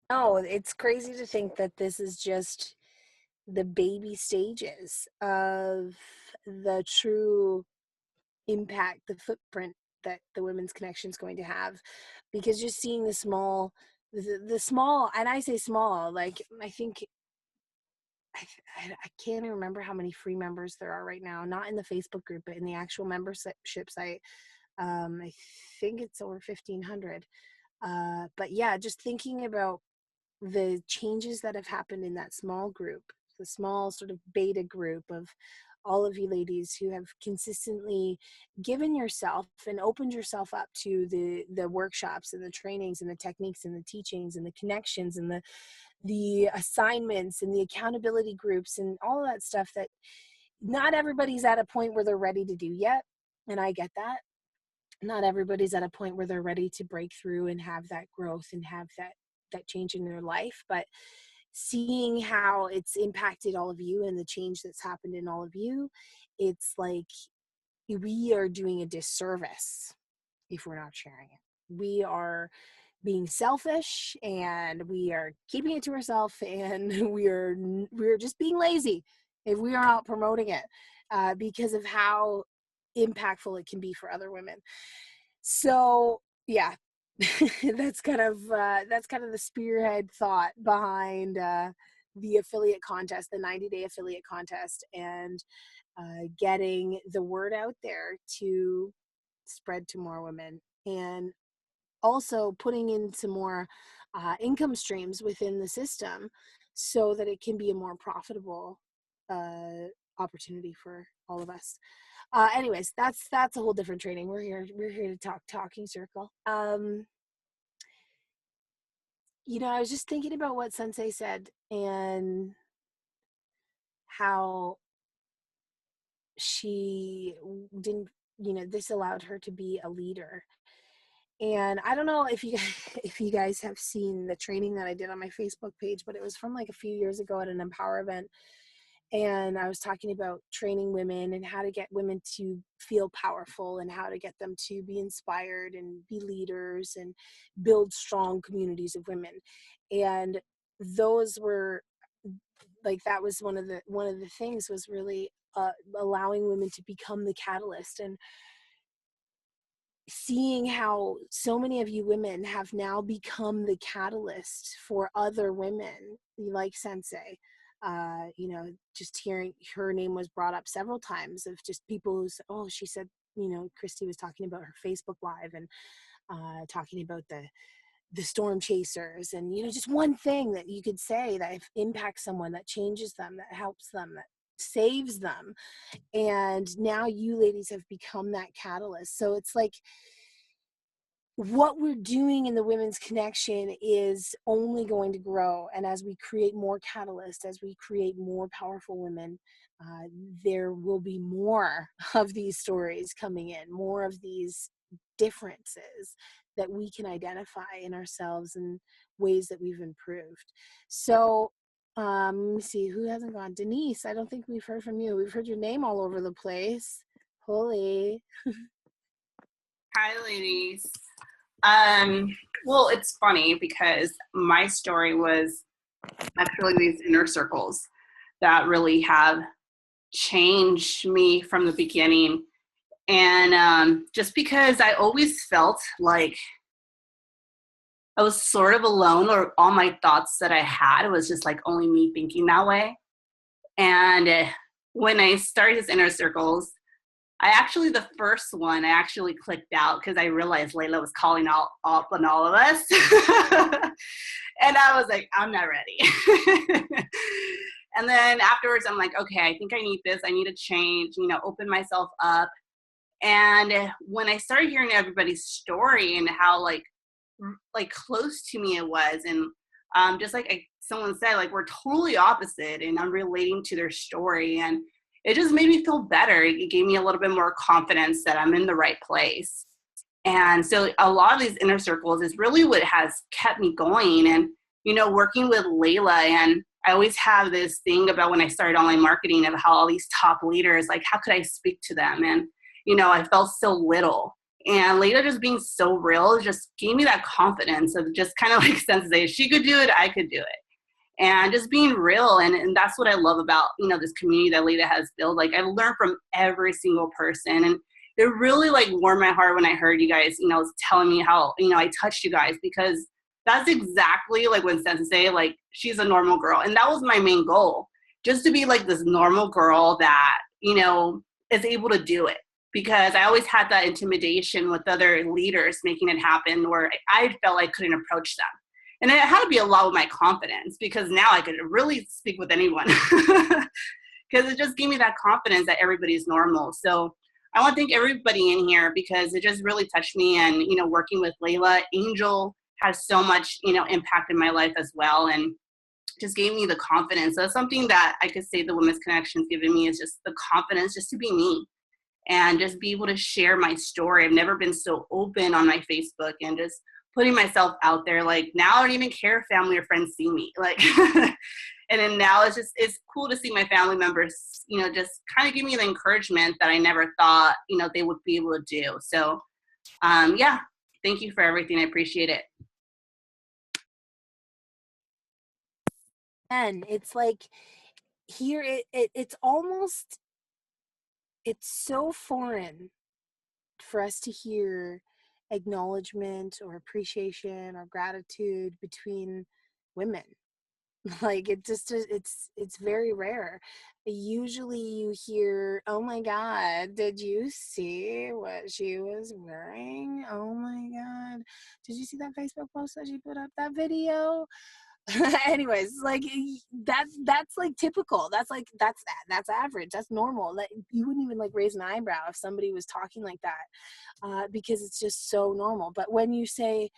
No, it's crazy to think that this is just the baby stages of the true impact, the footprint that the Women's Connection is going to have, because just seeing the small, and I say small, like I think I can't even remember how many free members there are right now, not in the Facebook group, but in the actual membership site. I think it's over 1,500. But yeah, just thinking about the changes that have happened in that small group, the small sort of beta group of all of you ladies who have consistently given yourself and opened yourself up to the workshops and the trainings and the techniques and the teachings and the connections and the assignments and the accountability groups and all of that stuff that not everybody's at a point where they're ready to do yet. And I get that. Not everybody's at a point where they're ready to break through and have that growth and have that change in their life. But seeing how it's impacted all of you and the change that's happened in all of you, it's like we are doing a disservice if we're not sharing it. We are being selfish and we are keeping it to ourselves, and we're just being lazy if we are not promoting it because of how impactful it can be for other women. So yeah, that's kind of the spearhead thought behind the affiliate contest, the 90-day affiliate contest, and getting the word out there to spread to more women, and also putting in some more income streams within the system so that it can be a more profitable opportunity for all of us. Anyways, that's a whole different training. We're here to talk Talking Circle. You know, I was just thinking about what Sensei said and how she didn't, you know, this allowed her to be a leader. And I don't know if you guys have seen the training that I did on my Facebook page, but it was from like a few years ago at an Empower event. And I was talking about training women and how to get women to feel powerful and how to get them to be inspired and be leaders and build strong communities of women. And those were like, that was one of the things was really allowing women to become the catalyst, and seeing how so many of you women have now become the catalyst for other women like Sensei. You know, just hearing her name was brought up several times of just people who said, oh, she said, you know, Christy was talking about her Facebook Live and talking about the storm chasers, and, you know, just one thing that you could say that impacts someone, that changes them, that helps them, that saves them. And now you ladies have become that catalyst. So it's like what we're doing in the Women's Connection is only going to grow. And as we create more catalysts, as we create more powerful women, there will be more of these stories coming in, more of these differences that we can identify in ourselves and ways that we've improved. So let me see, who hasn't gone? Denise, I don't think we've heard from you. We've heard your name all over the place. Holy. Hi, ladies. Well, it's funny because my story was actually these inner circles that really have changed me from the beginning. And just because I always felt like I was sort of alone, or all my thoughts that I had was just like only me thinking that way. And when I started this inner circles, the first one, I actually clicked out because I realized Layla was calling out up on all of us. And I was like, I'm not ready. And then afterwards, I'm like, okay, I think I need this. I need to change, you know, open myself up. And when I started hearing everybody's story and how like close to me it was, and just like someone said, like we're totally opposite, and I'm relating to their story, and it just made me feel better. It gave me a little bit more confidence that I'm in the right place. And so a lot of these inner circles is really what has kept me going. And, you know, working with Layla, and I always have this thing about when I started online marketing of how all these top leaders, like how could I speak to them? And, you know, I felt so little. And Layla just being so real just gave me that confidence of just kind of like Sensei, if she could do it, I could do it. And just being real. And that's what I love about, you know, this community that Layla has built. Like I've learned from every single person. And it really like warmed my heart when I heard you guys, you know, telling me how, you know, I touched you guys, because that's exactly like when Sensei, like she's a normal girl. And that was my main goal, just to be like this normal girl that, you know, is able to do it. because I always had that intimidation with other leaders making it happen where I felt I couldn't approach them. And it had to be a lot with my confidence, because now I could really speak with anyone because it just gave me that confidence that everybody's normal. So I want to thank everybody in here because it just really touched me. And, you know, working with Layla, Angel has so much, you know, impact in my life as well. And just gave me the confidence. That's something that I could say the Women's Connection's given me, is just the confidence just to be me and just be able to share my story. I've never been so open on my Facebook and just putting myself out there. Like now I don't even care if family or friends see me. Like, and then now it's cool to see my family members, you know, just kind of give me the encouragement that I never thought, you know, they would be able to do. So yeah, thank you for everything. I appreciate it. And it's like here it's almost, it's so foreign for us to hear acknowledgement or appreciation or gratitude between women. Like it just it's very rare. Usually you hear, oh my god, did you see what she was wearing? Oh my god, did you see that Facebook post that she put up, that video? Anyways, like that's like typical. That's like that's average. That's normal. Like you wouldn't even like raise an eyebrow if somebody was talking like that, because it's just so normal. But when you say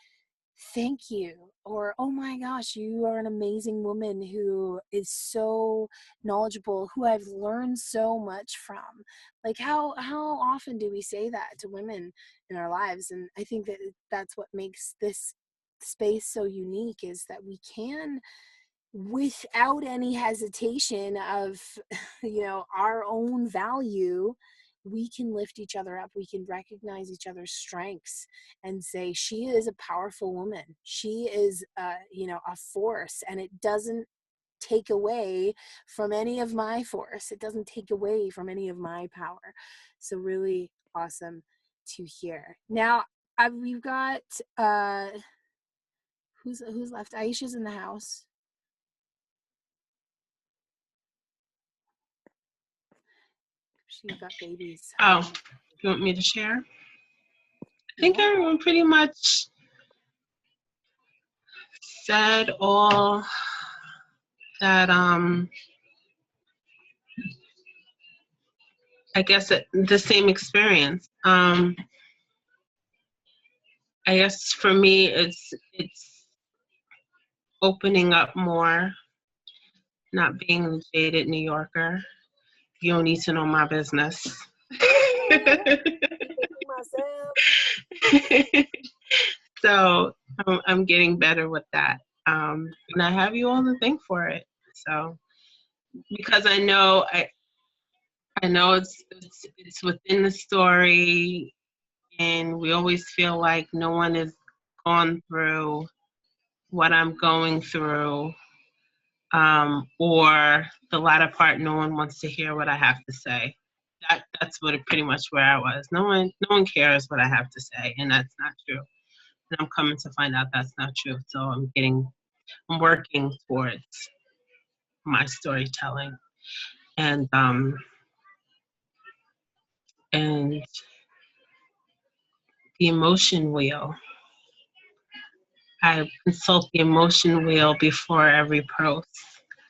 thank you, or oh my gosh, you are an amazing woman who is so knowledgeable, who I've learned so much from, like how often do we say that to women in our lives? And I think that that's what makes this space so unique, is that we can, without any hesitation of you know our own value, we can lift each other up. We can recognize each other's strengths and say she is a powerful woman, she is you know a force, and it doesn't take away from any of my force, it doesn't take away from any of my power. So really awesome to hear. Now we've got who's left? Aisha's in the house. She's got babies. Oh, you want me to share? I think everyone pretty much said all that, I guess the same experience. I guess for me, it's opening up more, not being the jaded New Yorker. You don't need to know my business. So I'm getting better with that. And I have you all to thank for it. So, because I know it's within the story, and we always feel like no one has gone through what I'm going through, or the latter part, no one wants to hear what I have to say. That's pretty much where I was. No one cares what I have to say, and that's not true. And I'm coming to find out that's not true. So I'm working towards my storytelling, and the emotion wheel. I consult the emotion wheel before every post.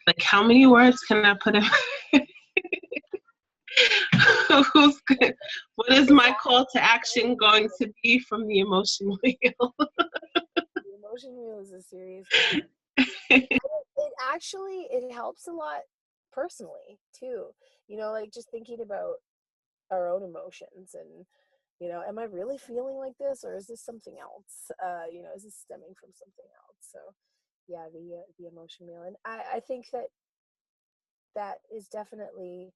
Like, how many words can I put in? What is my call to action going to be from the emotion wheel? The emotion wheel is a serious thing. It helps a lot personally too. You know, like just thinking about our own emotions and, you know, am I really feeling like this, or is this something else? You know, is this stemming from something else? So yeah, the emotion wheel. And I think that is definitely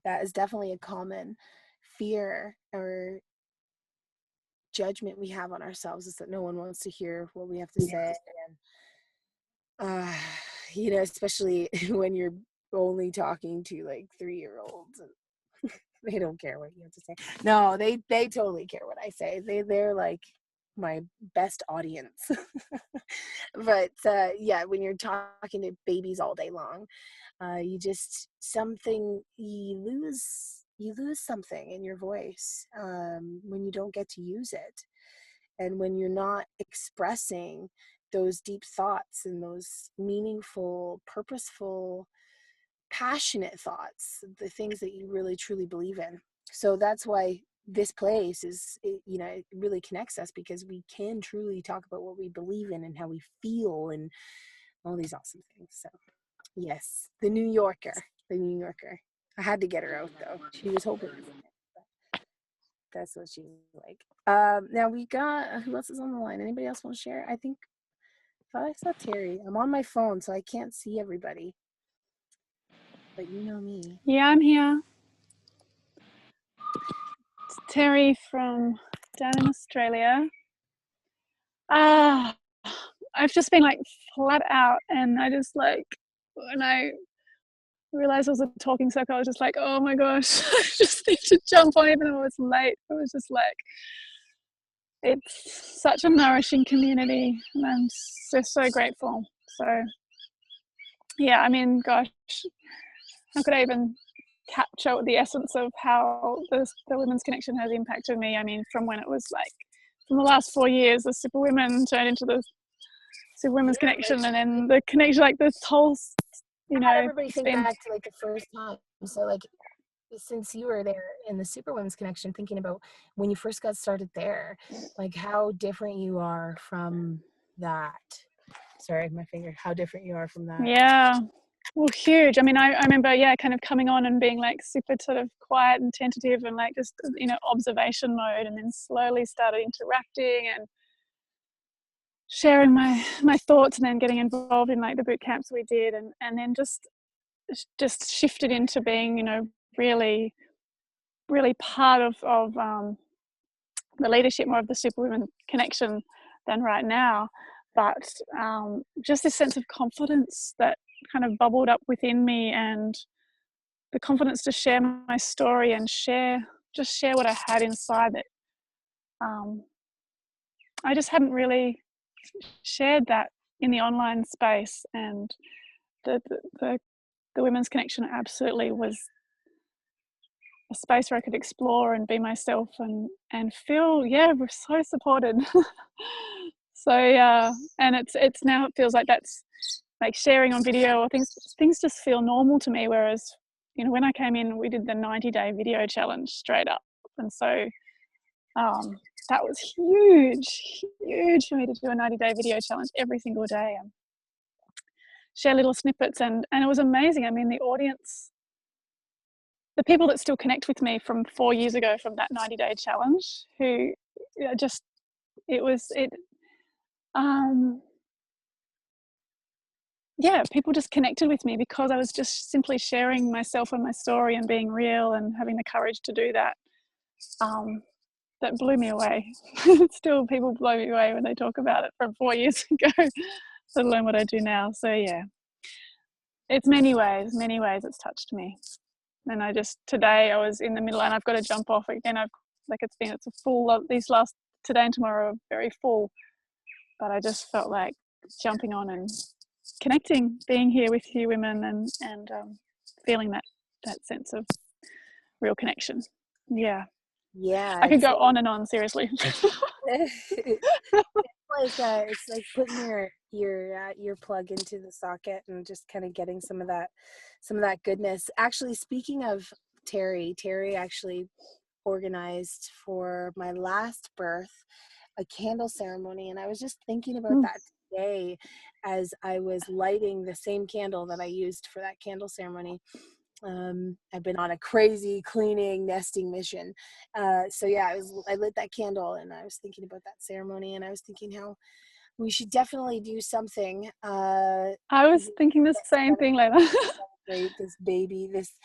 that is definitely a common fear or judgment we have on ourselves, is that no one wants to hear what we have to say. And you know, especially when you're only talking to like 3-year-olds, and they don't care what you have to say. No, they totally care what I say. They're like my best audience. But yeah, when you're talking to babies all day long, you lose you lose something in your voice when you don't get to use it, and when you're not expressing those deep thoughts and those meaningful, purposeful, passionate thoughts, the things that you really truly believe in. So that's why this place is, it really connects us, because we can truly talk about what we believe in and how we feel and all these awesome things. So yes, the New Yorker. I had to get her out though. She was hoping for it, but that's what she's like. Now we got, who else is on the line? Anybody else want to share? I thought I saw Terry. I'm on my phone, so I can't see everybody. But you know me. Yeah, I'm here. It's Terry from down in Australia. I've just been like flat out, and I just like, when I realized it was a talking circle, I was just like, oh my gosh, I just need to jump on even though it was late. It was just like, it's such a nourishing community, and I'm so grateful. So yeah, I mean, gosh, how could I even capture the essence of how the Women's Connection has impacted me? I mean, from when it was like, from the last 4 years, the Super Women turned into the Super Women's Connection, and then the connection, like this whole, Everybody think back to like the first time. So like, since you were there in the Super Women's Connection, thinking about when you first got started there, like how different you are from that. Sorry, my finger. How different you are from that. Yeah. Well, huge. I mean, I remember, kind of coming on and being like super sort of quiet and tentative and like just, observation mode, and then slowly started interacting and sharing my thoughts, and then getting involved in like the boot camps we did, and then just shifted into being, really, really part of the leadership more of the Super Women Connection than right now. But just this sense of confidence that kind of bubbled up within me, and the confidence to share my story and share what I had inside that I just hadn't really shared that in the online space. And the Women's Connection absolutely was a space where I could explore and be myself and feel, we're so supported. So and it's now, it feels like that's like sharing on video or things just feel normal to me. Whereas, when I came in, we did the 90-day video challenge straight up. And so that was huge for me to do a 90-day video challenge every single day and share little snippets. And it was amazing. I mean, the audience, the people that still connect with me from 4 years ago from that 90-day challenge, who people just connected with me because I was just simply sharing myself and my story and being real and having the courage to do that. That blew me away. Still, people blow me away when they talk about it from 4 years ago, let alone what I do now. So yeah, it's many ways it's touched me. And today I was in the middle, and I've got to jump off again. It's a full, these last, today and tomorrow are very full, but I just felt like jumping on and connecting, being here with you women, and feeling that sense of real connection. Yeah. I could go on and on, seriously. It's like putting your plug into the socket and just kind of getting some of that goodness. Actually, speaking of Terry actually organized for my last birth a candle ceremony, and I was just thinking about that today as I was lighting the same candle that I used for that candle ceremony. I've been on a crazy cleaning nesting mission. So yeah, I lit that candle, and I was thinking about that ceremony, and I was thinking how we should definitely do something. I was thinking the same thing, Layla. This baby, this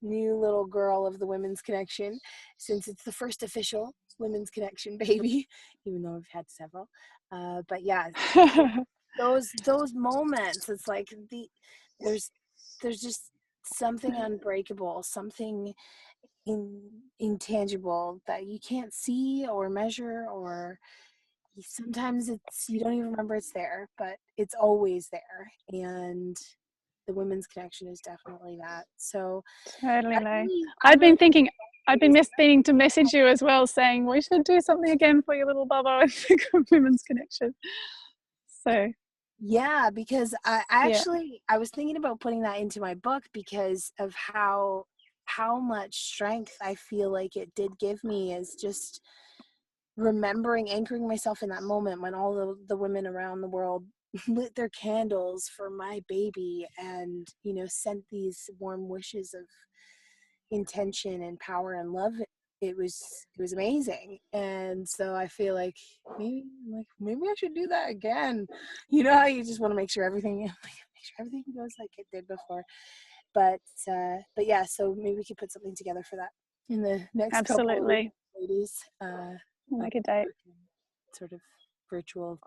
new little girl of the Women's Connection, since it's the first official Women's Connection baby, even though I've had several. But yeah, those moments, it's like there's just something unbreakable, something intangible that you can't see or measure, or sometimes you don't even remember it's there, but it's always there. And the women's connection is definitely that. So Totally, I'm Lay. really, I'd been thinking, I'd been meaning to message you as well, saying we should do something again for your little Bubba and the women's connection. So yeah, because I yeah, actually I was thinking about putting that into my book because of how much strength I feel like it did give me, is just remembering, anchoring myself in that moment when all the women around the world lit their candles for my baby and, you know, sent these warm wishes of intention and power and love. It was amazing. And so I feel like maybe I should do that again. You know how you just want to make sure everything goes like it did before. But yeah, so maybe we could put something together for that in the next couple of weeks, absolutely. ladies. Like a date. Sort of virtual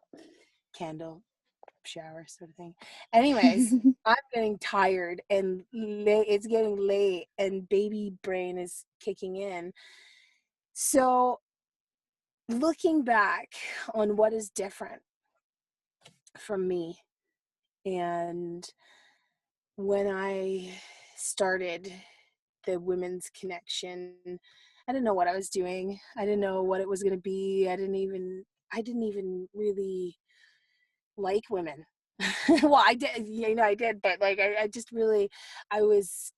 candle shower sort of thing. Anyways, I'm getting tired and it's getting late and baby brain is kicking in. So looking back on what is different from me, and when I started the women's connection, I didn't know what I was doing. I didn't know what it was going to be. I didn't even really like women. Well, I did, you know, I did, but like I just really, I was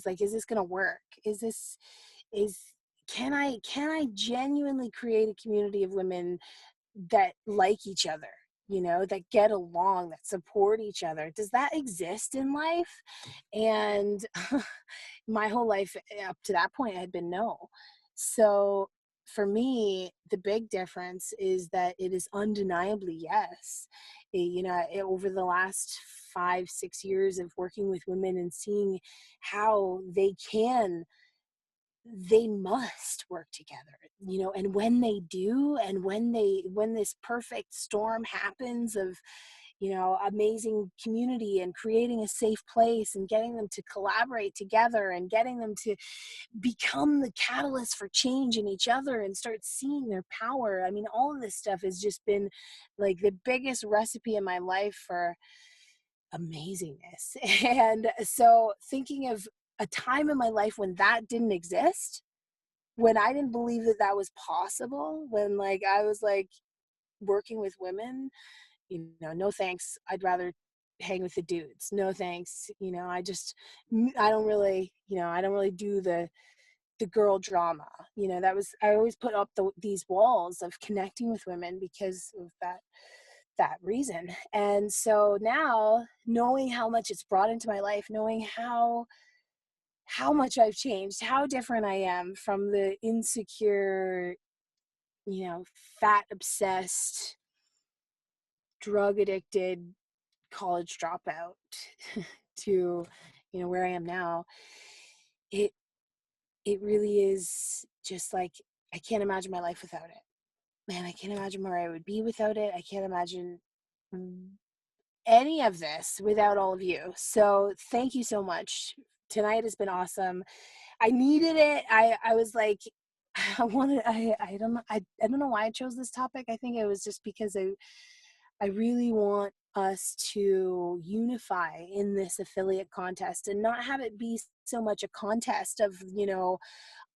like, is this gonna work? Can I genuinely create a community of women that like each other, you know, that get along, that support each other? Does that exist in life? And my whole life up to that point had been no. So for me, the big difference is that it is undeniably yes. You know, over the last 5-6 years of working with women and seeing how they must work together, you know, and when they do, and when this perfect storm happens of, you know, amazing community and creating a safe place and getting them to collaborate together and getting them to become the catalyst for change in each other and start seeing their power. I mean, all of this stuff has just been like the biggest recipe in my life for amazingness. And so thinking of a time in my life when that didn't exist, when I didn't believe that that was possible, when like I was like working with women, you know, no thanks, I'd rather hang with the dudes. No thanks, you know, I don't really, you know, I don't really do the girl drama. You know, that was, I always put up these walls of connecting with women because of that reason. And so now, knowing how much it's brought into my life, knowing how much I've changed, how different I am from the insecure, you know, fat obsessed, drug addicted college dropout to, you know, where I am now, it really is just like, I can't imagine my life without it. Man, I can't imagine where I would be without it. I can't imagine any of this without all of you. So thank you so much. Tonight has been awesome. I needed it. I was like, I don't know why I chose this topic. I think it was just because I really want us to unify in this affiliate contest and not have it be so much a contest of, you know,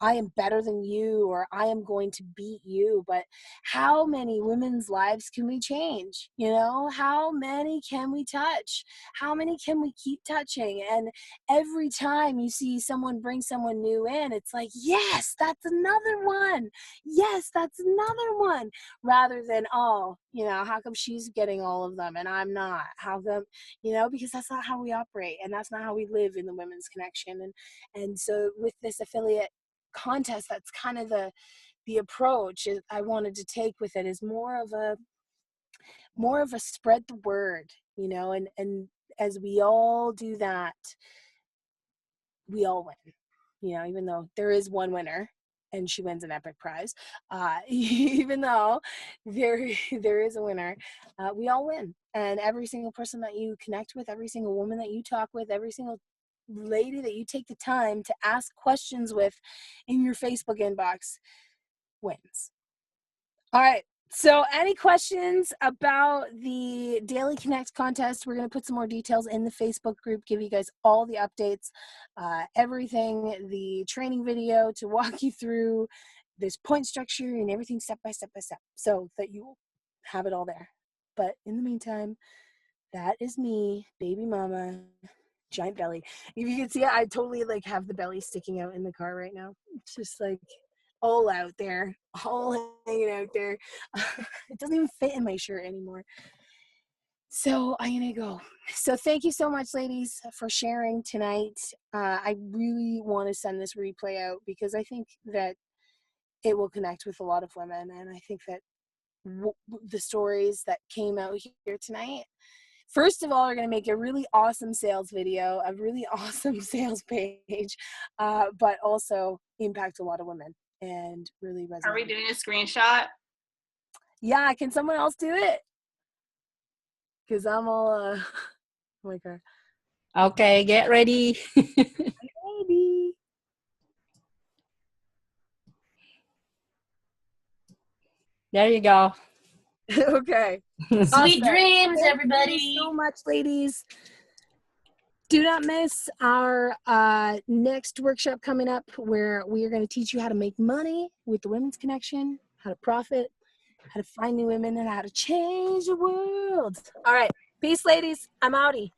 I am better than you or I am going to beat you, but how many women's lives can we change? You know, how many can we touch? How many can we keep touching? And every time you see someone bring someone new in, it's like, yes, that's another one. Yes, that's another one. Rather than, oh, you know, how come she's getting all of them and I'm not? How come, you know, because that's not how we operate and that's not how we live in the Women's Connection. And so with this affiliate contest, that's kind of the approach I wanted to take with it, is more of a spread the word, you know, and as we all do that, we all win, you know, even though there is one winner and she wins an epic prize, even though there is a winner, we all win. And every single person that you connect with, every single woman that you talk with, every single lady that you take the time to ask questions with in your Facebook inbox wins. All right. So any questions about the Daily Connect contest? We're going to put some more details in the Facebook group, give you guys all the updates, everything, the training video to walk you through this point structure and everything step by step so that you have it all there. But in the meantime, that is me, baby mama, giant belly. If you can see it, I totally like have the belly sticking out in the car right now. It's just like all out there, all hanging out there. It doesn't even fit in my shirt anymore. So I'm gonna go. So thank you so much, ladies, for sharing tonight. I really want to send this replay out because I think that it will connect with a lot of women, and I think that the stories that came out here tonight, first of all, are going to make a really awesome sales video, a really awesome sales page, but also impact a lot of women and really resonate. Are we doing a screenshot? Yeah, can someone else do it? Because I'm all, oh my God. Okay, get ready. Baby. There you go. Okay. Sweet Awesome. dreams, Thank everybody. you so much, ladies. Do not miss our next workshop coming up where we are going to teach you how to make money with the Women's Connection, how to profit, how to find new women, and how to change the world. All right. Peace, ladies. I'm outie.